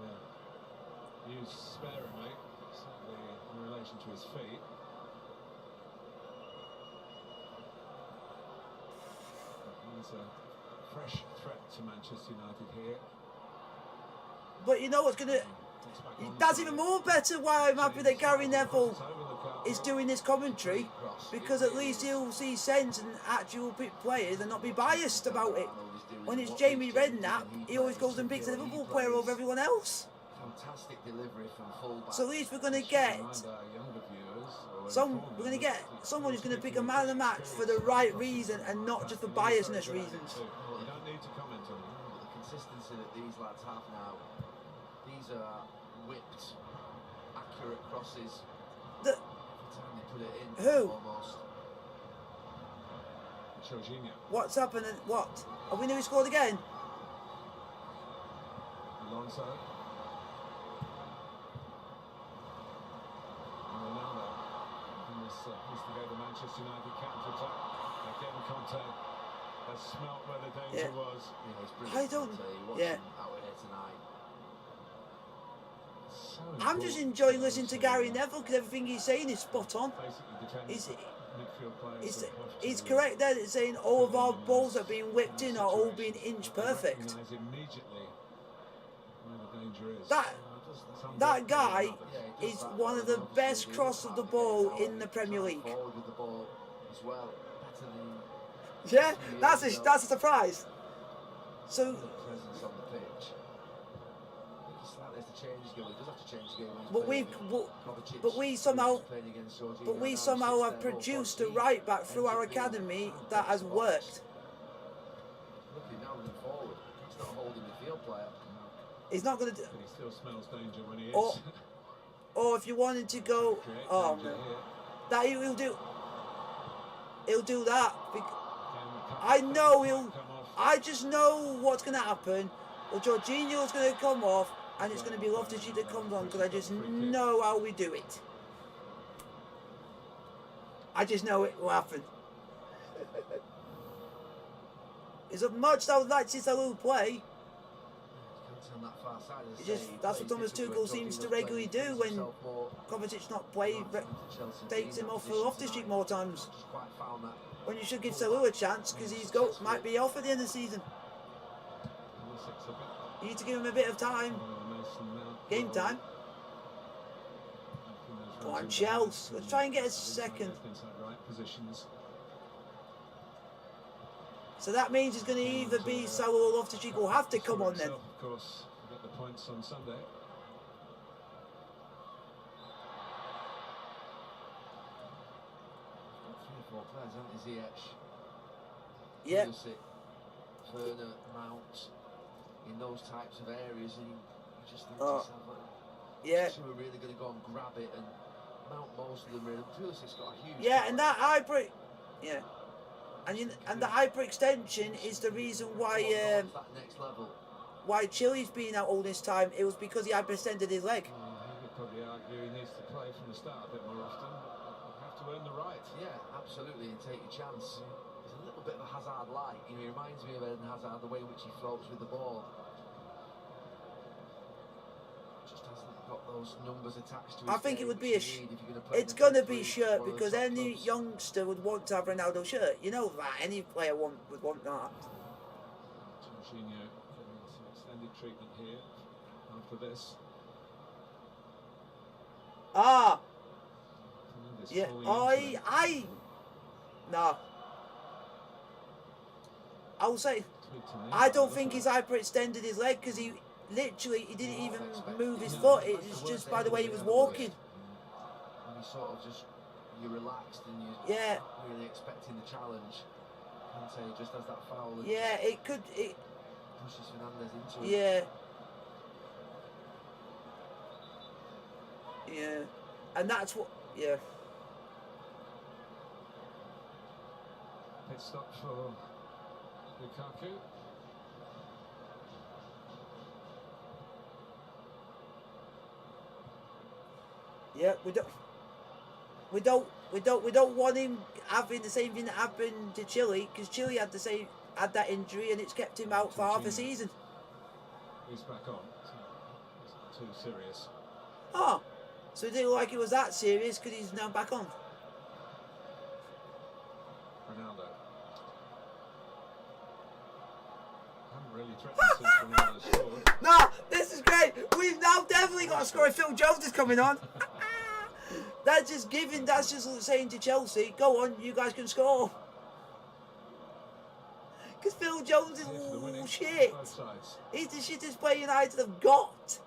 used sparingly, certainly in relation to his feet. There's a fresh threat to Manchester United here. But you know what's gonna. That's even more better why I'm happy that Gary Neville is doing this commentary, because at least he'll see sense and actual players and not be biased about it. When it's Jamie Redknapp, he always goes and picks a Liverpool player over everyone else. Fantastic delivery from fullback. So at least we're going to get someone who's going to pick a man of the match for the right reason and not just for biasness reasons. You don't need to comment on it. But the consistency that these lads have now, these are whipped, accurate crosses. Every time they put it in, Who? almost. Jorginho. What's happening? What? Are we knew he scored again? Alonso. And Ronaldo. And this used to go to Manchester United counter-attack. Again, Conte has smelt where the danger was. Yeah, it's brilliant. I don't. Yeah. Out here tonight. So I'm just enjoying listening to Gary Neville because everything he's saying is spot on. He's correct there that saying all of our balls that are being whipped in are all being inch perfect. That guy is one of the best cross of the ball in the Premier League. Forward with the ball as well. Better than Yeah, that's a surprise. So presence on the pitch. It's slightly has to change his game. He does have to change his game. but we somehow have produced a right back through our academy that has worked. Looking now and forward, he's not a holding midfield player. He's not going to do. But he still smells danger when he is. Or if you wanted to go, oh man, that he'll do. He'll do that. I know he'll. I just know what's going to happen. Well, Jorginho's going to come off, and it's going to be Loftus-Cheek that comes on because I just know how we do it. I just know it will happen. As much as I would like to see Salah play, that's what Thomas Tuchel seems to regularly do when Kovacic not play, takes him off for Loftus-Cheek more times. When you should give Salah a chance because might be off at the end of the season. You need to give him a bit of time. Game time. Come on, Chelsea. Let's try and get a second. So that means it's going to either be Salah or Loftus-Cheek will have to come on then. points on Sunday. Three or four players, haven't they? Ziyech, Yeah. Pulisic, Werner, Mount, in those types of areas, and you just think to yourself, like, Yeah. two are really going to go and grab it, and Mount, most of them really. Pulisic's got a huge. Yeah, and that hybrid, yeah, and the hyperextension is the reason why that next level. why Chile's been out all this time. It was because he hyperextended his leg. You could probably argue he needs to play from the start a bit more often. You have to earn the right. Yeah, absolutely, and take your chance. He's a little bit of a Hazard light. You know, he reminds me of Eden Hazard, the way in which he floats with the ball. Just hasn't got those numbers attached to his I think it game, would be which you need if you're gonna play it's in a gonna big be league, shirt one of the because top any clubs. youngster would want to have Ronaldo shirt. You know that any player would want that. Jorginho getting some extended treatment here after this. Ah, Fernandes yeah. falling into it. No. I'll say Tweaked an I ankle, don't think he's wasn't hyperextended his leg because he didn't even move his foot. It was just by the way he was walking. And you sort of just, you're relaxed and you're Yeah. really expecting the challenge. Kante just has that foul and Yeah, it could. pushes Fernandes into it. Yeah. Yeah. And that's what. Yeah. Pit stop for Lukaku. Yeah. We don't want him having the same thing that happened to Chile because Chile had that injury and it's kept him out for half a season. He's back on. It's not too serious. Oh, so it didn't look like it was that serious because he's now back on. Ronaldo. Haven't really threatened since Ronaldo scored. No, this is great. We've now definitely got a score. Phil Jones is coming on. That's just saying to Chelsea, go on, you guys can score. Because Phil Jones is Here for the winning shit. on both sides. He's the shittest player United have got.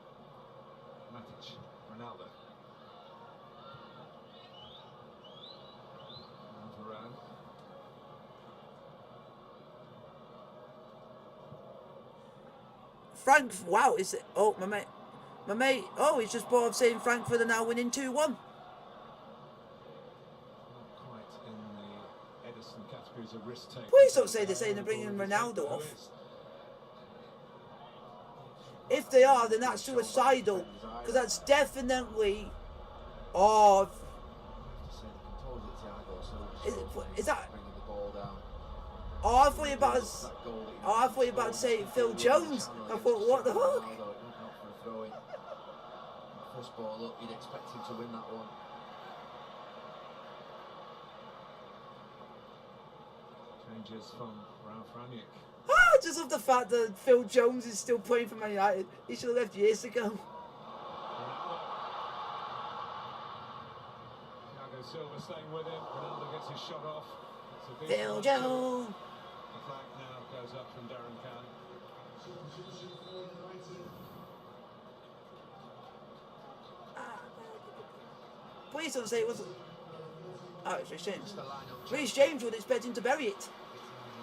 Matic, Ronaldo. And Varane. Frank, wow, is it? Oh, my mate. Oh, he's just brought up saying Frankfurt are now winning 2-1. Not quite in the Edison categories of risk taking. Please don't say they're saying they're bringing Ronaldo off. If they are, then that's suicidal. Because that's definitely. Oh, is that? Bringing the ball down. Oh, I thought you were about to. Oh, I thought you were about to say Phil Jones. I thought, what the fuck? First ball up, you'd expect him to win that one. Changes from Ralph Ranić. I just love the fact that Phil Jones is still playing for Man United. He should have left years ago. Ronaldo. Thiago Silva staying with him. Ronaldo gets his shot off. It's a big Phil one. Jones. The flag now goes up from Darren Khan. Please don't say it wasn't. Oh, it's Reece James. The line-up Reece James would expect him to bury it.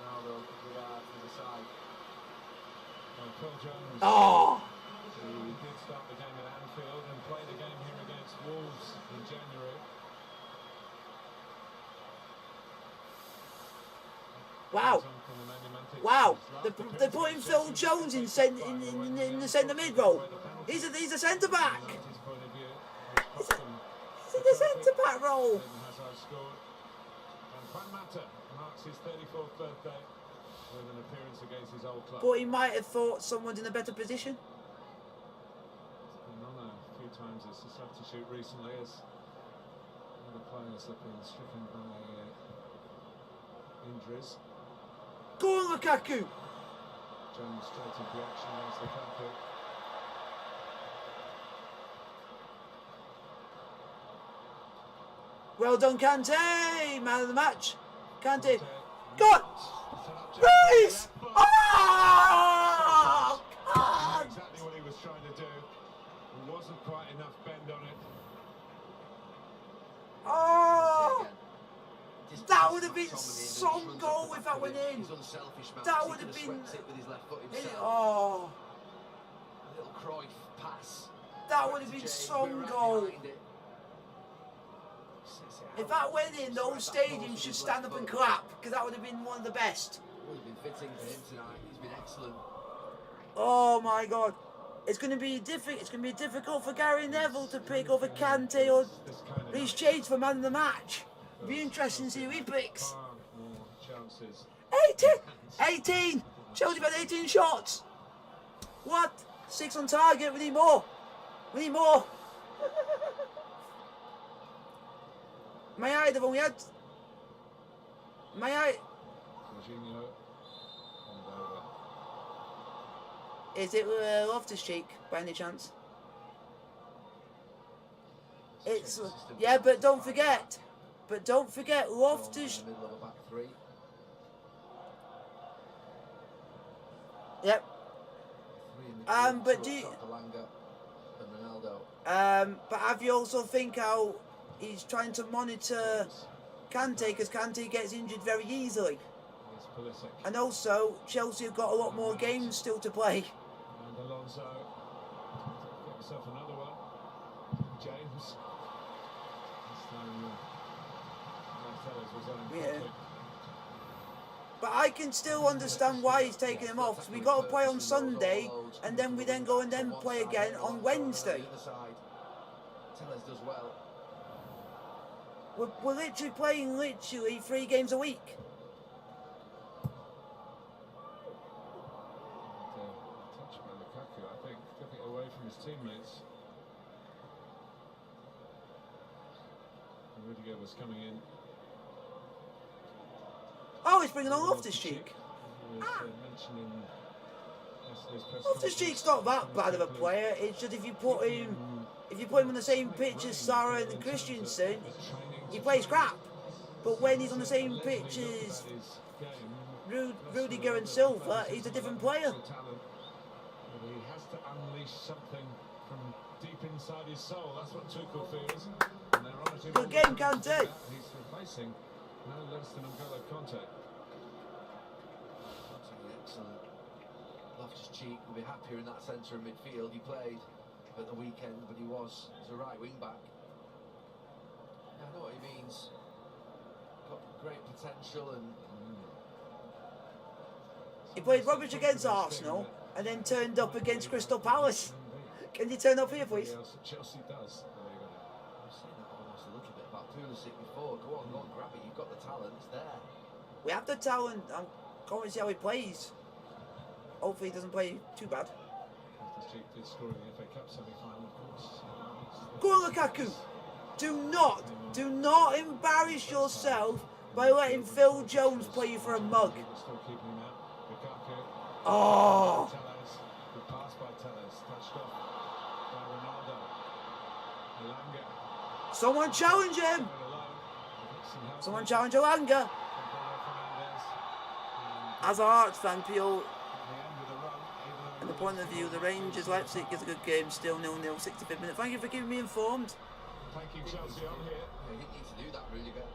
Ronaldo to the side. Well, Phil Jones, Oh, who did start the game at Anfield and played a game here against Wolves in January. wow. Comes on from the Man Utd. Wow, His last they're putting appearance Phil against Jones in the centre mid role. He's a centre back. United's point of view, has cost them He's in the centre back role. Eden Hazard scored. And Juan Mata marks his 34th birthday with an appearance against his old club. But he might have thought someone's in a better position. Been on a few times as a substitute recently as other players have been stricken by injuries. Go on, Lukaku. Jones straight into action against Lukaku. Well done, Kante. Man of the match. Kante. Go on. Reece! Oh, God. Exactly what he was trying to some goal if that went in. He's unselfish, man. That He would could have have been. swept it with his left foot himself. Oh, A little Cruyff pass. that would have been some goal. If that went in, the whole stadium should stand up and clap, because that would have been one of the best. Would have been fitting for him tonight. He's been excellent. Oh my God. It's going to be difficult for Gary Neville to pick over Kante or Reece James for man of the match. It'll be interesting to see who he picks. 18! Chelsea had 18 shots. What? 6 on target. We need more. We need more. Man Utd have only had. Man Utd. Is it Loftus-Cheek by any chance? It's yeah, but don't forget. Loftus. In the middle of a back three. Yep. But do you, and Ronaldo. but have you also think how he's trying to monitor Kante, because Kante gets injured very easily, and also Chelsea have got a lot more games still to play. And Alonso, get himself another one. James. Yeah. But I can still understand why he's taking him off, because we got to play on Sunday, and then we go and then play again on Wednesday. Tellers does well. We're literally playing 3 games a week. Touch by Lukaku, I think, took it away from his teammates. Rudiger was coming in. Oh, he's bringing on Loftus-Cheek. Loftus-Cheek's not that bad of a player. It's just if you put him on the same pitch as Sarah and Christensen, he plays crap. But when he's on the same pitch as Rudiger and Silva, he's a different player. He has to unleash something from deep inside his soul. That's what Tuchel feels. And they're on it. Good game, Kante. He's replacing no less than N'Golo Kante. Excellent. Loftus-Cheek will be happier in that centre of midfield. He played at the weekend, but he was as a right wing back. I know what he means. Got great potential and. He played rubbish against Arsenal and then turned up against Crystal Palace. Can you turn up here, please? Chelsea does. I've seen that almost a little bit about Pulisic before. Go on, grab it. You've got the talent. It's there. We have the talent. I'm going to see how he plays. Hopefully he doesn't play too bad. Loftus-Cheek did score in the FA Cup semi-final, of course. Go on, Lukaku. Do not embarrass yourself by letting Phil Jones play you for a mug. Still keeping him out. Lukaku. Oh. Tellez. Good pass by Tellez. Touched off by Ronaldo. Elanga. Someone challenge him. Someone challenge Elanga. As an Arts fan, Peel, in the point of view, the Rangers Leipzig is a good game, still 0-0, 65th minute. Thank you for keeping me informed. Thank you, Chelsea, on here. He didn't need to do that, Rudiger.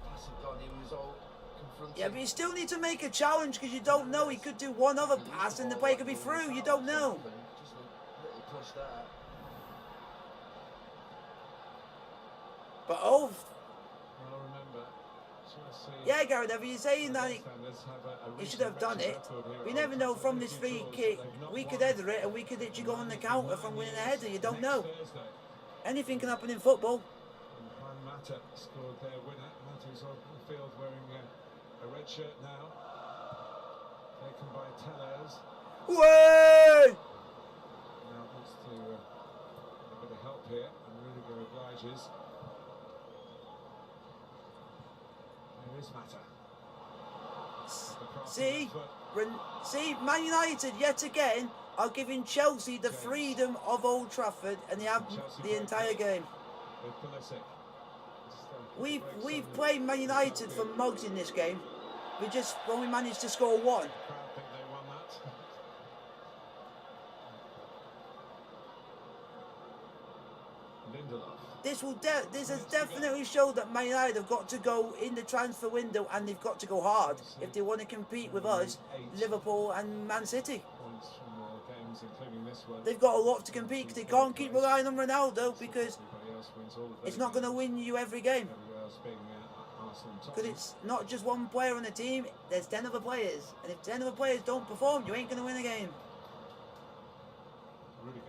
Pass had gone, he was all confronting. Yeah, but you still need to make a challenge, because you don't know. He could do one other pass and the play could be through. You don't know. Just a little push there. But oh, Well, remember, Chelsea. yeah, Gareth, are you saying that he should have done it? We never know from this free kick. We could header it and we could literally go on the counter from winning a header. You don't know. Anything can happen in football. And Mata scored their winner. Mata's on the field wearing a red shirt now. Taken by Tellez. Way! Now wants to get a bit of help here, and Rudiger obliges. There is Mata. See, Man United yet again are giving Chelsea the freedom of Old Trafford, and they have the entire game. We've played Man United for mugs in this game. We just only managed to score 1. The crowd think they won that. This has definitely showed that Man United have got to go in the transfer window, and they've got to go hard if they want to compete with us, Liverpool and Man City. Points from games, including this one. They've got a lot to compete, because they can't keep relying on Ronaldo, because Everybody else wins all of it's those not going to games. win you every game. Everywhere else being Arsenal and Because Tottenham. it's not just one player on the team, there's 10 other players. And if 10 other players don't perform, you ain't going to win a game. Rudiger.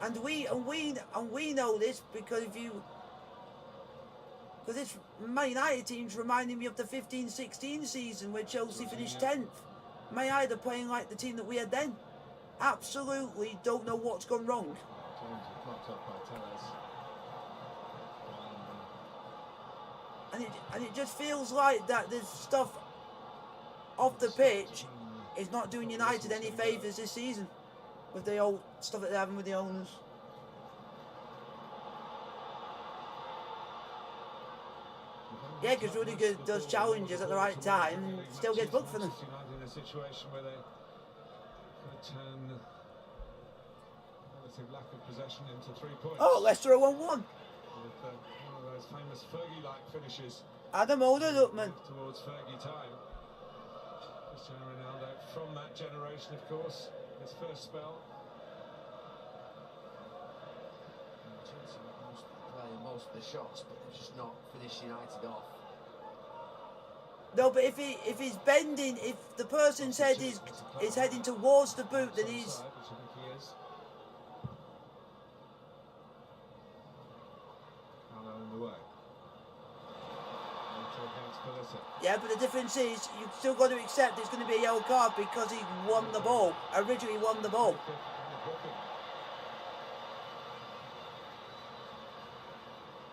And we know this because this Man United team's reminding me of the 15-16 season where Chelsea finished 10th. Man United are playing like the team that we had then. Absolutely don't know what's gone wrong. James is knocked up by Tellez. And it just feels like that there's stuff off the pitch is not doing United any favours this season with the old stuff that they're having with the owners. Yeah, because Rudiger does challenges at the right time and still gets booked for them. United in a situation where they could turn relative lack of possession into 3 points. Oh, Leicester are 1-1. With one of those famous Fergie-like finishes. Adam Alderman. Towards Fergie time. Cristiano Ronaldo from that generation, of course. His first spell. Chelsea playing most of the shots, but they're just not finished United off. No, but if he's bending, if the person's head is heading towards the boot, then he's... Offside, which I think he is. Carlo in the way. Against Pulisic. Yeah, but the difference is, you've still got to accept it's going to be a yellow card because he won the ball. Originally won the ball.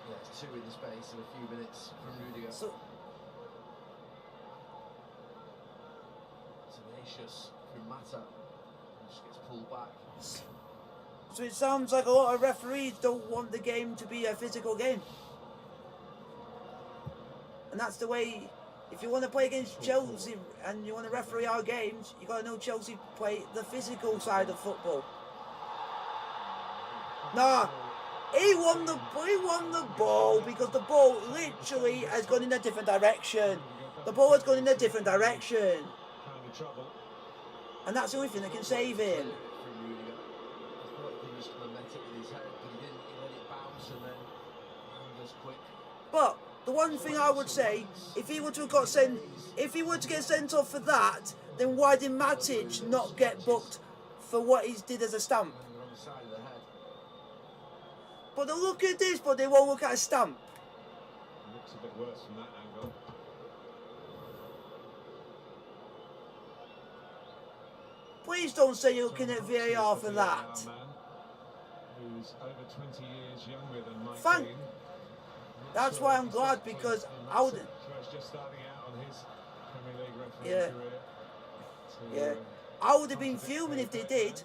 Yeah, it's 2 in the space of a few minutes from Rudiger. So, Tenacious from Mata. Just gets pulled back. so it sounds like a lot of referees don't want the game to be a physical game. And that's the way, if you want to play against Chelsea and you want to referee our games, you got to know Chelsea play the physical side of football. Nah, he won the ball because the ball literally has gone in a different direction. The ball has gone in a different direction. Kind of trouble. And that's the only thing that can save him. From Rudiger. I thought he was going to met it with his head, but he didn't. He let it bounce and then was quick. But the one thing I would say, if he were to get sent off for that, then why did Matic not get booked for what he did as a stamp? On the wrong side of the head. But they'll look at this, but they won't look at a stamp. Looks a bit worse from that angle. Please don't say you're looking at VAR for that. Man, who's over 20 years younger than Mike Thank- Dean. That's Sure why if I'm he's glad, just because played in I would... Massive, who is just starting out on his Premier League referee Yeah. career. Yeah, I would have been fuming if they did,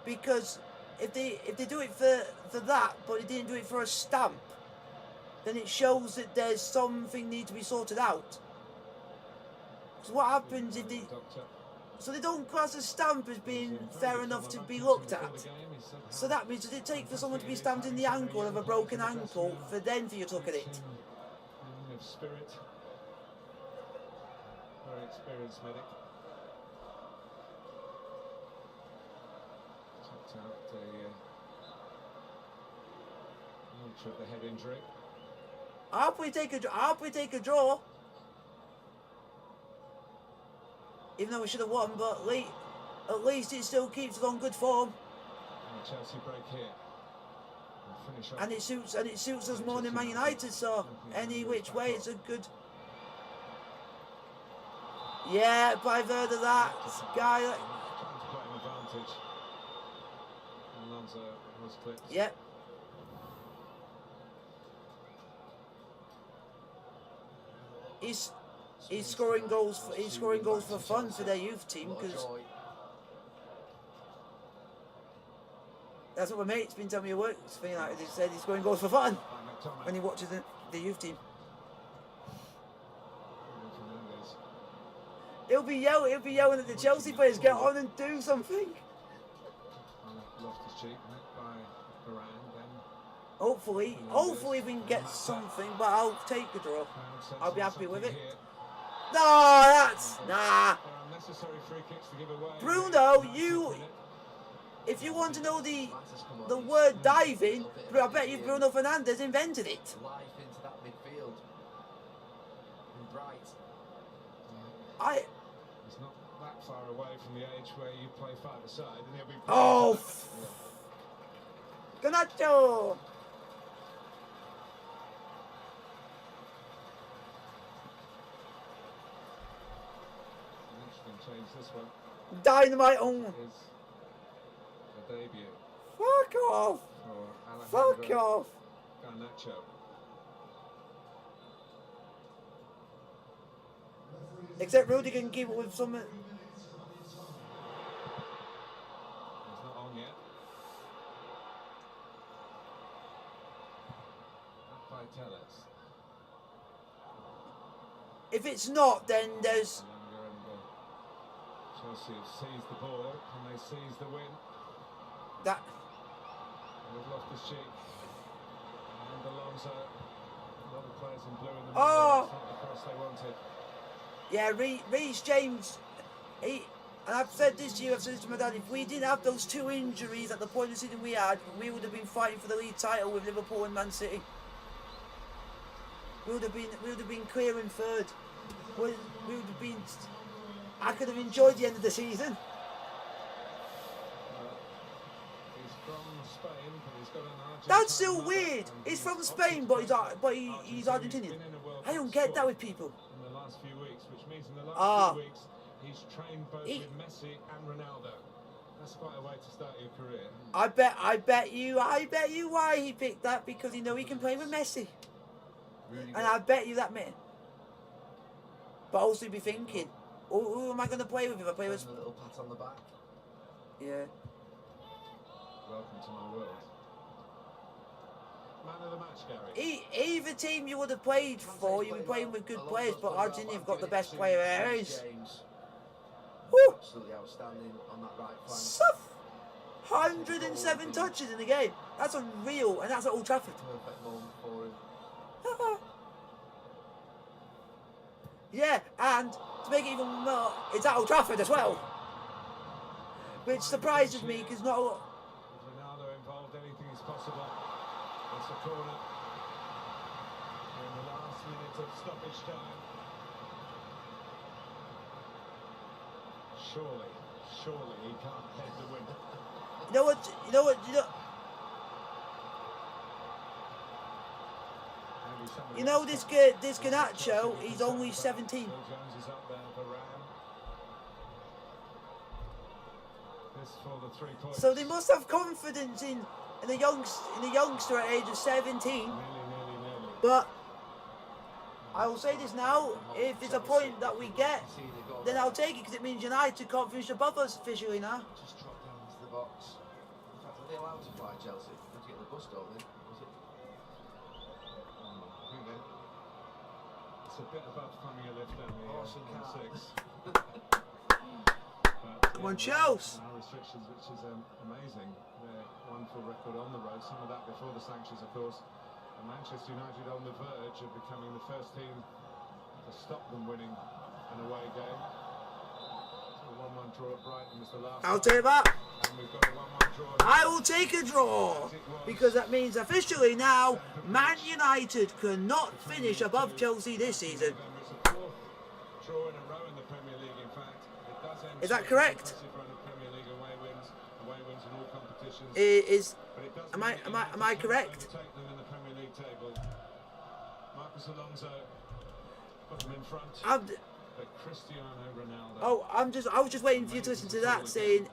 because if they do it for that, but they didn't do it for a stamp, then it shows that there's something need to be sorted out. Because what happens if they... Doctor. So they don't class a stamp as being fair enough to be looked at. So that means, does it take for someone to be stamped in the ankle of a broken ankle for then for you to look at it? Of spirit. Very experienced medic. Checked out the nature of the head injury. I hope we take a draw. Even though we should have won, but at least it still keeps us on good form. And a Chelsea break here. And finish up. And it suits us more than Man United, so any which way it's a good... Yeah, but I've heard of that guy. Trying to play an advantage. Alonso was clipped. Yep. He's scoring goals for fun for their youth team, because that's what my mate's been telling me at work. He said he's scoring goals for fun when he watches the youth team. He'll be yelling at the Chelsea players, get on and do something. Loftus Loftus-Cheek, met by Varane, then Hopefully we can get something, but I'll take a draw. found I'll be happy with it. here. No, that's nah. There are unnecessary free kicks to give away. Bruno, in the you, 90th minute. if you want to know the Matters come on, he's word used diving, a little bit but I of bet you energy Bruno Fernandes invented it. and life into that midfield. And Bright. He's not that far away from the age where you play five-a-side, and he'll be. Oh, Ganacho. An interesting change this one Dynamite on. is the debut Fuck off. for Fuck Alejandro off. Garnacho. Except Rudy can keep it with some. He's not on yet. Up by Tellez. If it's not, then there's. Younger and Chelsea have seized the ball and they seize the win That. with Loftus-Cheek and Alonso. A lot of players in blue in the middle. Oh! That's not the cross they wanted. Yeah, Reece James, and I've said this year, I've said this to my dad, if we didn't have those two injuries at the point of the season we had, we would have been fighting for the league title with Liverpool and Man City. We would have been clear in third. We would have been. I could have enjoyed the end of the season. He's from Spain, but he's got an Argentine That's still mother, weird. and He's from opted Spain, to but play he's for Argentinian. He's been in a World I don't Cup get that squad with people. in the last few weeks, which means in the Ah. last few weeks he's trained both with Messi and Ronaldo. That's quite a way to start your career. I bet you why he picked that, because he he can play with Messi. Really And I bet you that, mate. But also you'd be thinking, who am I going to play with if I play with... a little pat on the back. Yeah. Welcome to my world. Man of the match, Gary. Either team you would have played for, you've been playing with good players, but Argentina have got the best player there is. James, Woo! absolutely outstanding on that right flank. Stuff! 107 touches in the game. That's unreal, and that's at Old Trafford. Perfect moment for him. Yeah, and to make it even more, it's at Old Trafford as well. Which surprises me, because not a lot... With Ronaldo involved, anything is possible. It's a corner. In the last minute of stoppage time. Surely he can't head the win. You know what? Maybe somebody You know else this Garnacho, he's only 17. Phil Jones is up there, Varane. This for the 3 points. So they must have confidence in a youngster at age of 17. Nearly. But I will say this now: if it's a point that we get, then I'll take it, because it means United can't finish above us officially now. Just trot down into the box. In fact, are they allowed to fly Chelsea? They have to get the bus, don't they? Was it? I think it's a bit above Premier Lift down the Horse and cart. 6. Come on, Chelsea! No restrictions, which is amazing. Their wonderful record on the road. Some of that before the sanctions, of course. And Manchester United on the verge of becoming the first team to stop them winning an away game. So a 1-1 draw at Brighton was the last. I'll take that. And we've got a 1-1 draw. I will take a draw, because that means officially now Man United cannot finish above Chelsea this season. It's the 4th draw in a row in the Premier League. In fact, it does end. Is that correct? Impressive run of Premier League away wins in all competitions. But it does Am mean I United correct? overtake them in the Premier League table. Marcus Alonso put them in front. But Cristiano Ronaldo. I was just waiting for you to listen to that, saying,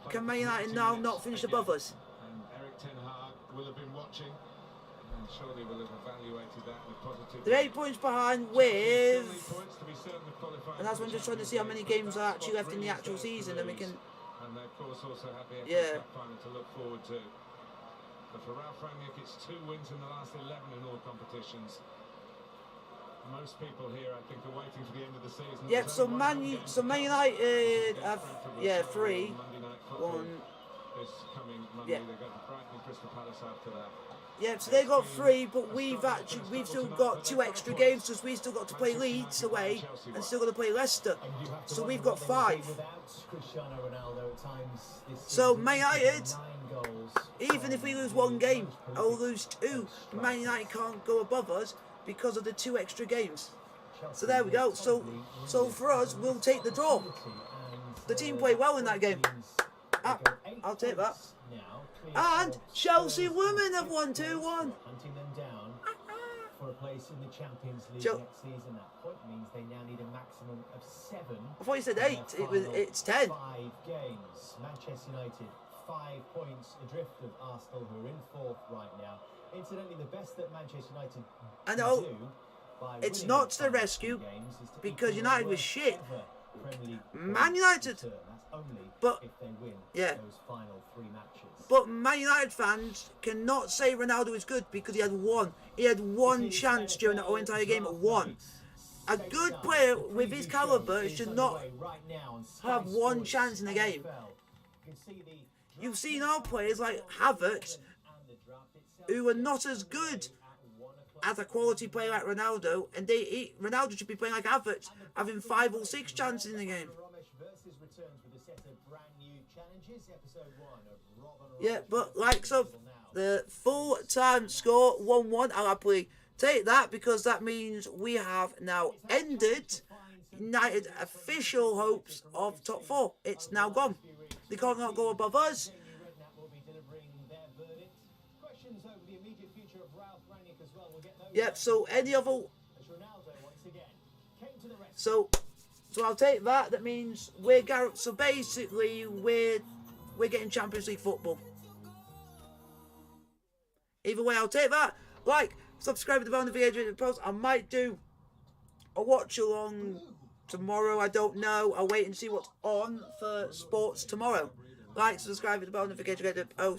can Man United now not finish above us? And Eric Ten Hag will have been watching, and surely will have evaluated that in a positive. They're 8 points behind Still need with, points to be certain of qualifying and that's for when the just trying to see how many Champions games League. are actually That left in the spot actual really season, starts and we to can. lose. And they of course also have the FA Yeah. Cup final to look forward to. But for Ralph Rangnick, it's 2 wins in the last 11 in all competitions. Most people here, I think, are waiting for the end of the season. Yep. There's So only one Man game to United come. have Against Brentford, we'll 3. Monday Night Football. 1. It this coming Monday. Yeah. They've got Brighton and Crystal Palace after that. Yeah, so they got 3, but we've still got 2 extra games because we still got to play Leeds away and still got to play Leicester. So we've got 5. So Man United, even if we lose 1 game or lose 2, Man United can't go above us because of the 2 extra games. So there we go. So for us, we'll take the draw. The team played well in that game. I'll take that. And Chelsea women have won 2-1. Hunting them down for a place in the Champions League next season. That point means they now need a maximum of 7. I thought you said 8. It's 10. 5 games. Manchester United 5 points adrift of Arsenal, who are in 4th right now. Incidentally, the best that Manchester United I know. do by It's winning not those to the 5 rescue games is to because equal United the was worst shit. ever Premier League Man United. return. That's only But if they win those final 3 matches. But Man United fans cannot say Ronaldo is good because he had 1. He had 1 chance during the whole entire game at 1. A good player with his calibre should not have 1 chance in a game. You've seen our players like Havertz, who are not as good as a quality player like Ronaldo, and Ronaldo should be playing like Havertz, having 5 or 6 chances in the game. Yeah, but like so, the full-time score 1-1. I'll happily take that because that means we have now ended United official hopes of top 4. It's now gone. They can't not go above us. Yep. So any other. So I'll take that. That means we're so basically we're getting Champions League football. Either way, I'll take that. Like, subscribe to the bell notification post. I might do a watch along tomorrow. I don't know. I'll wait and see what's on for sports tomorrow. Like, subscribe to the bell notification post.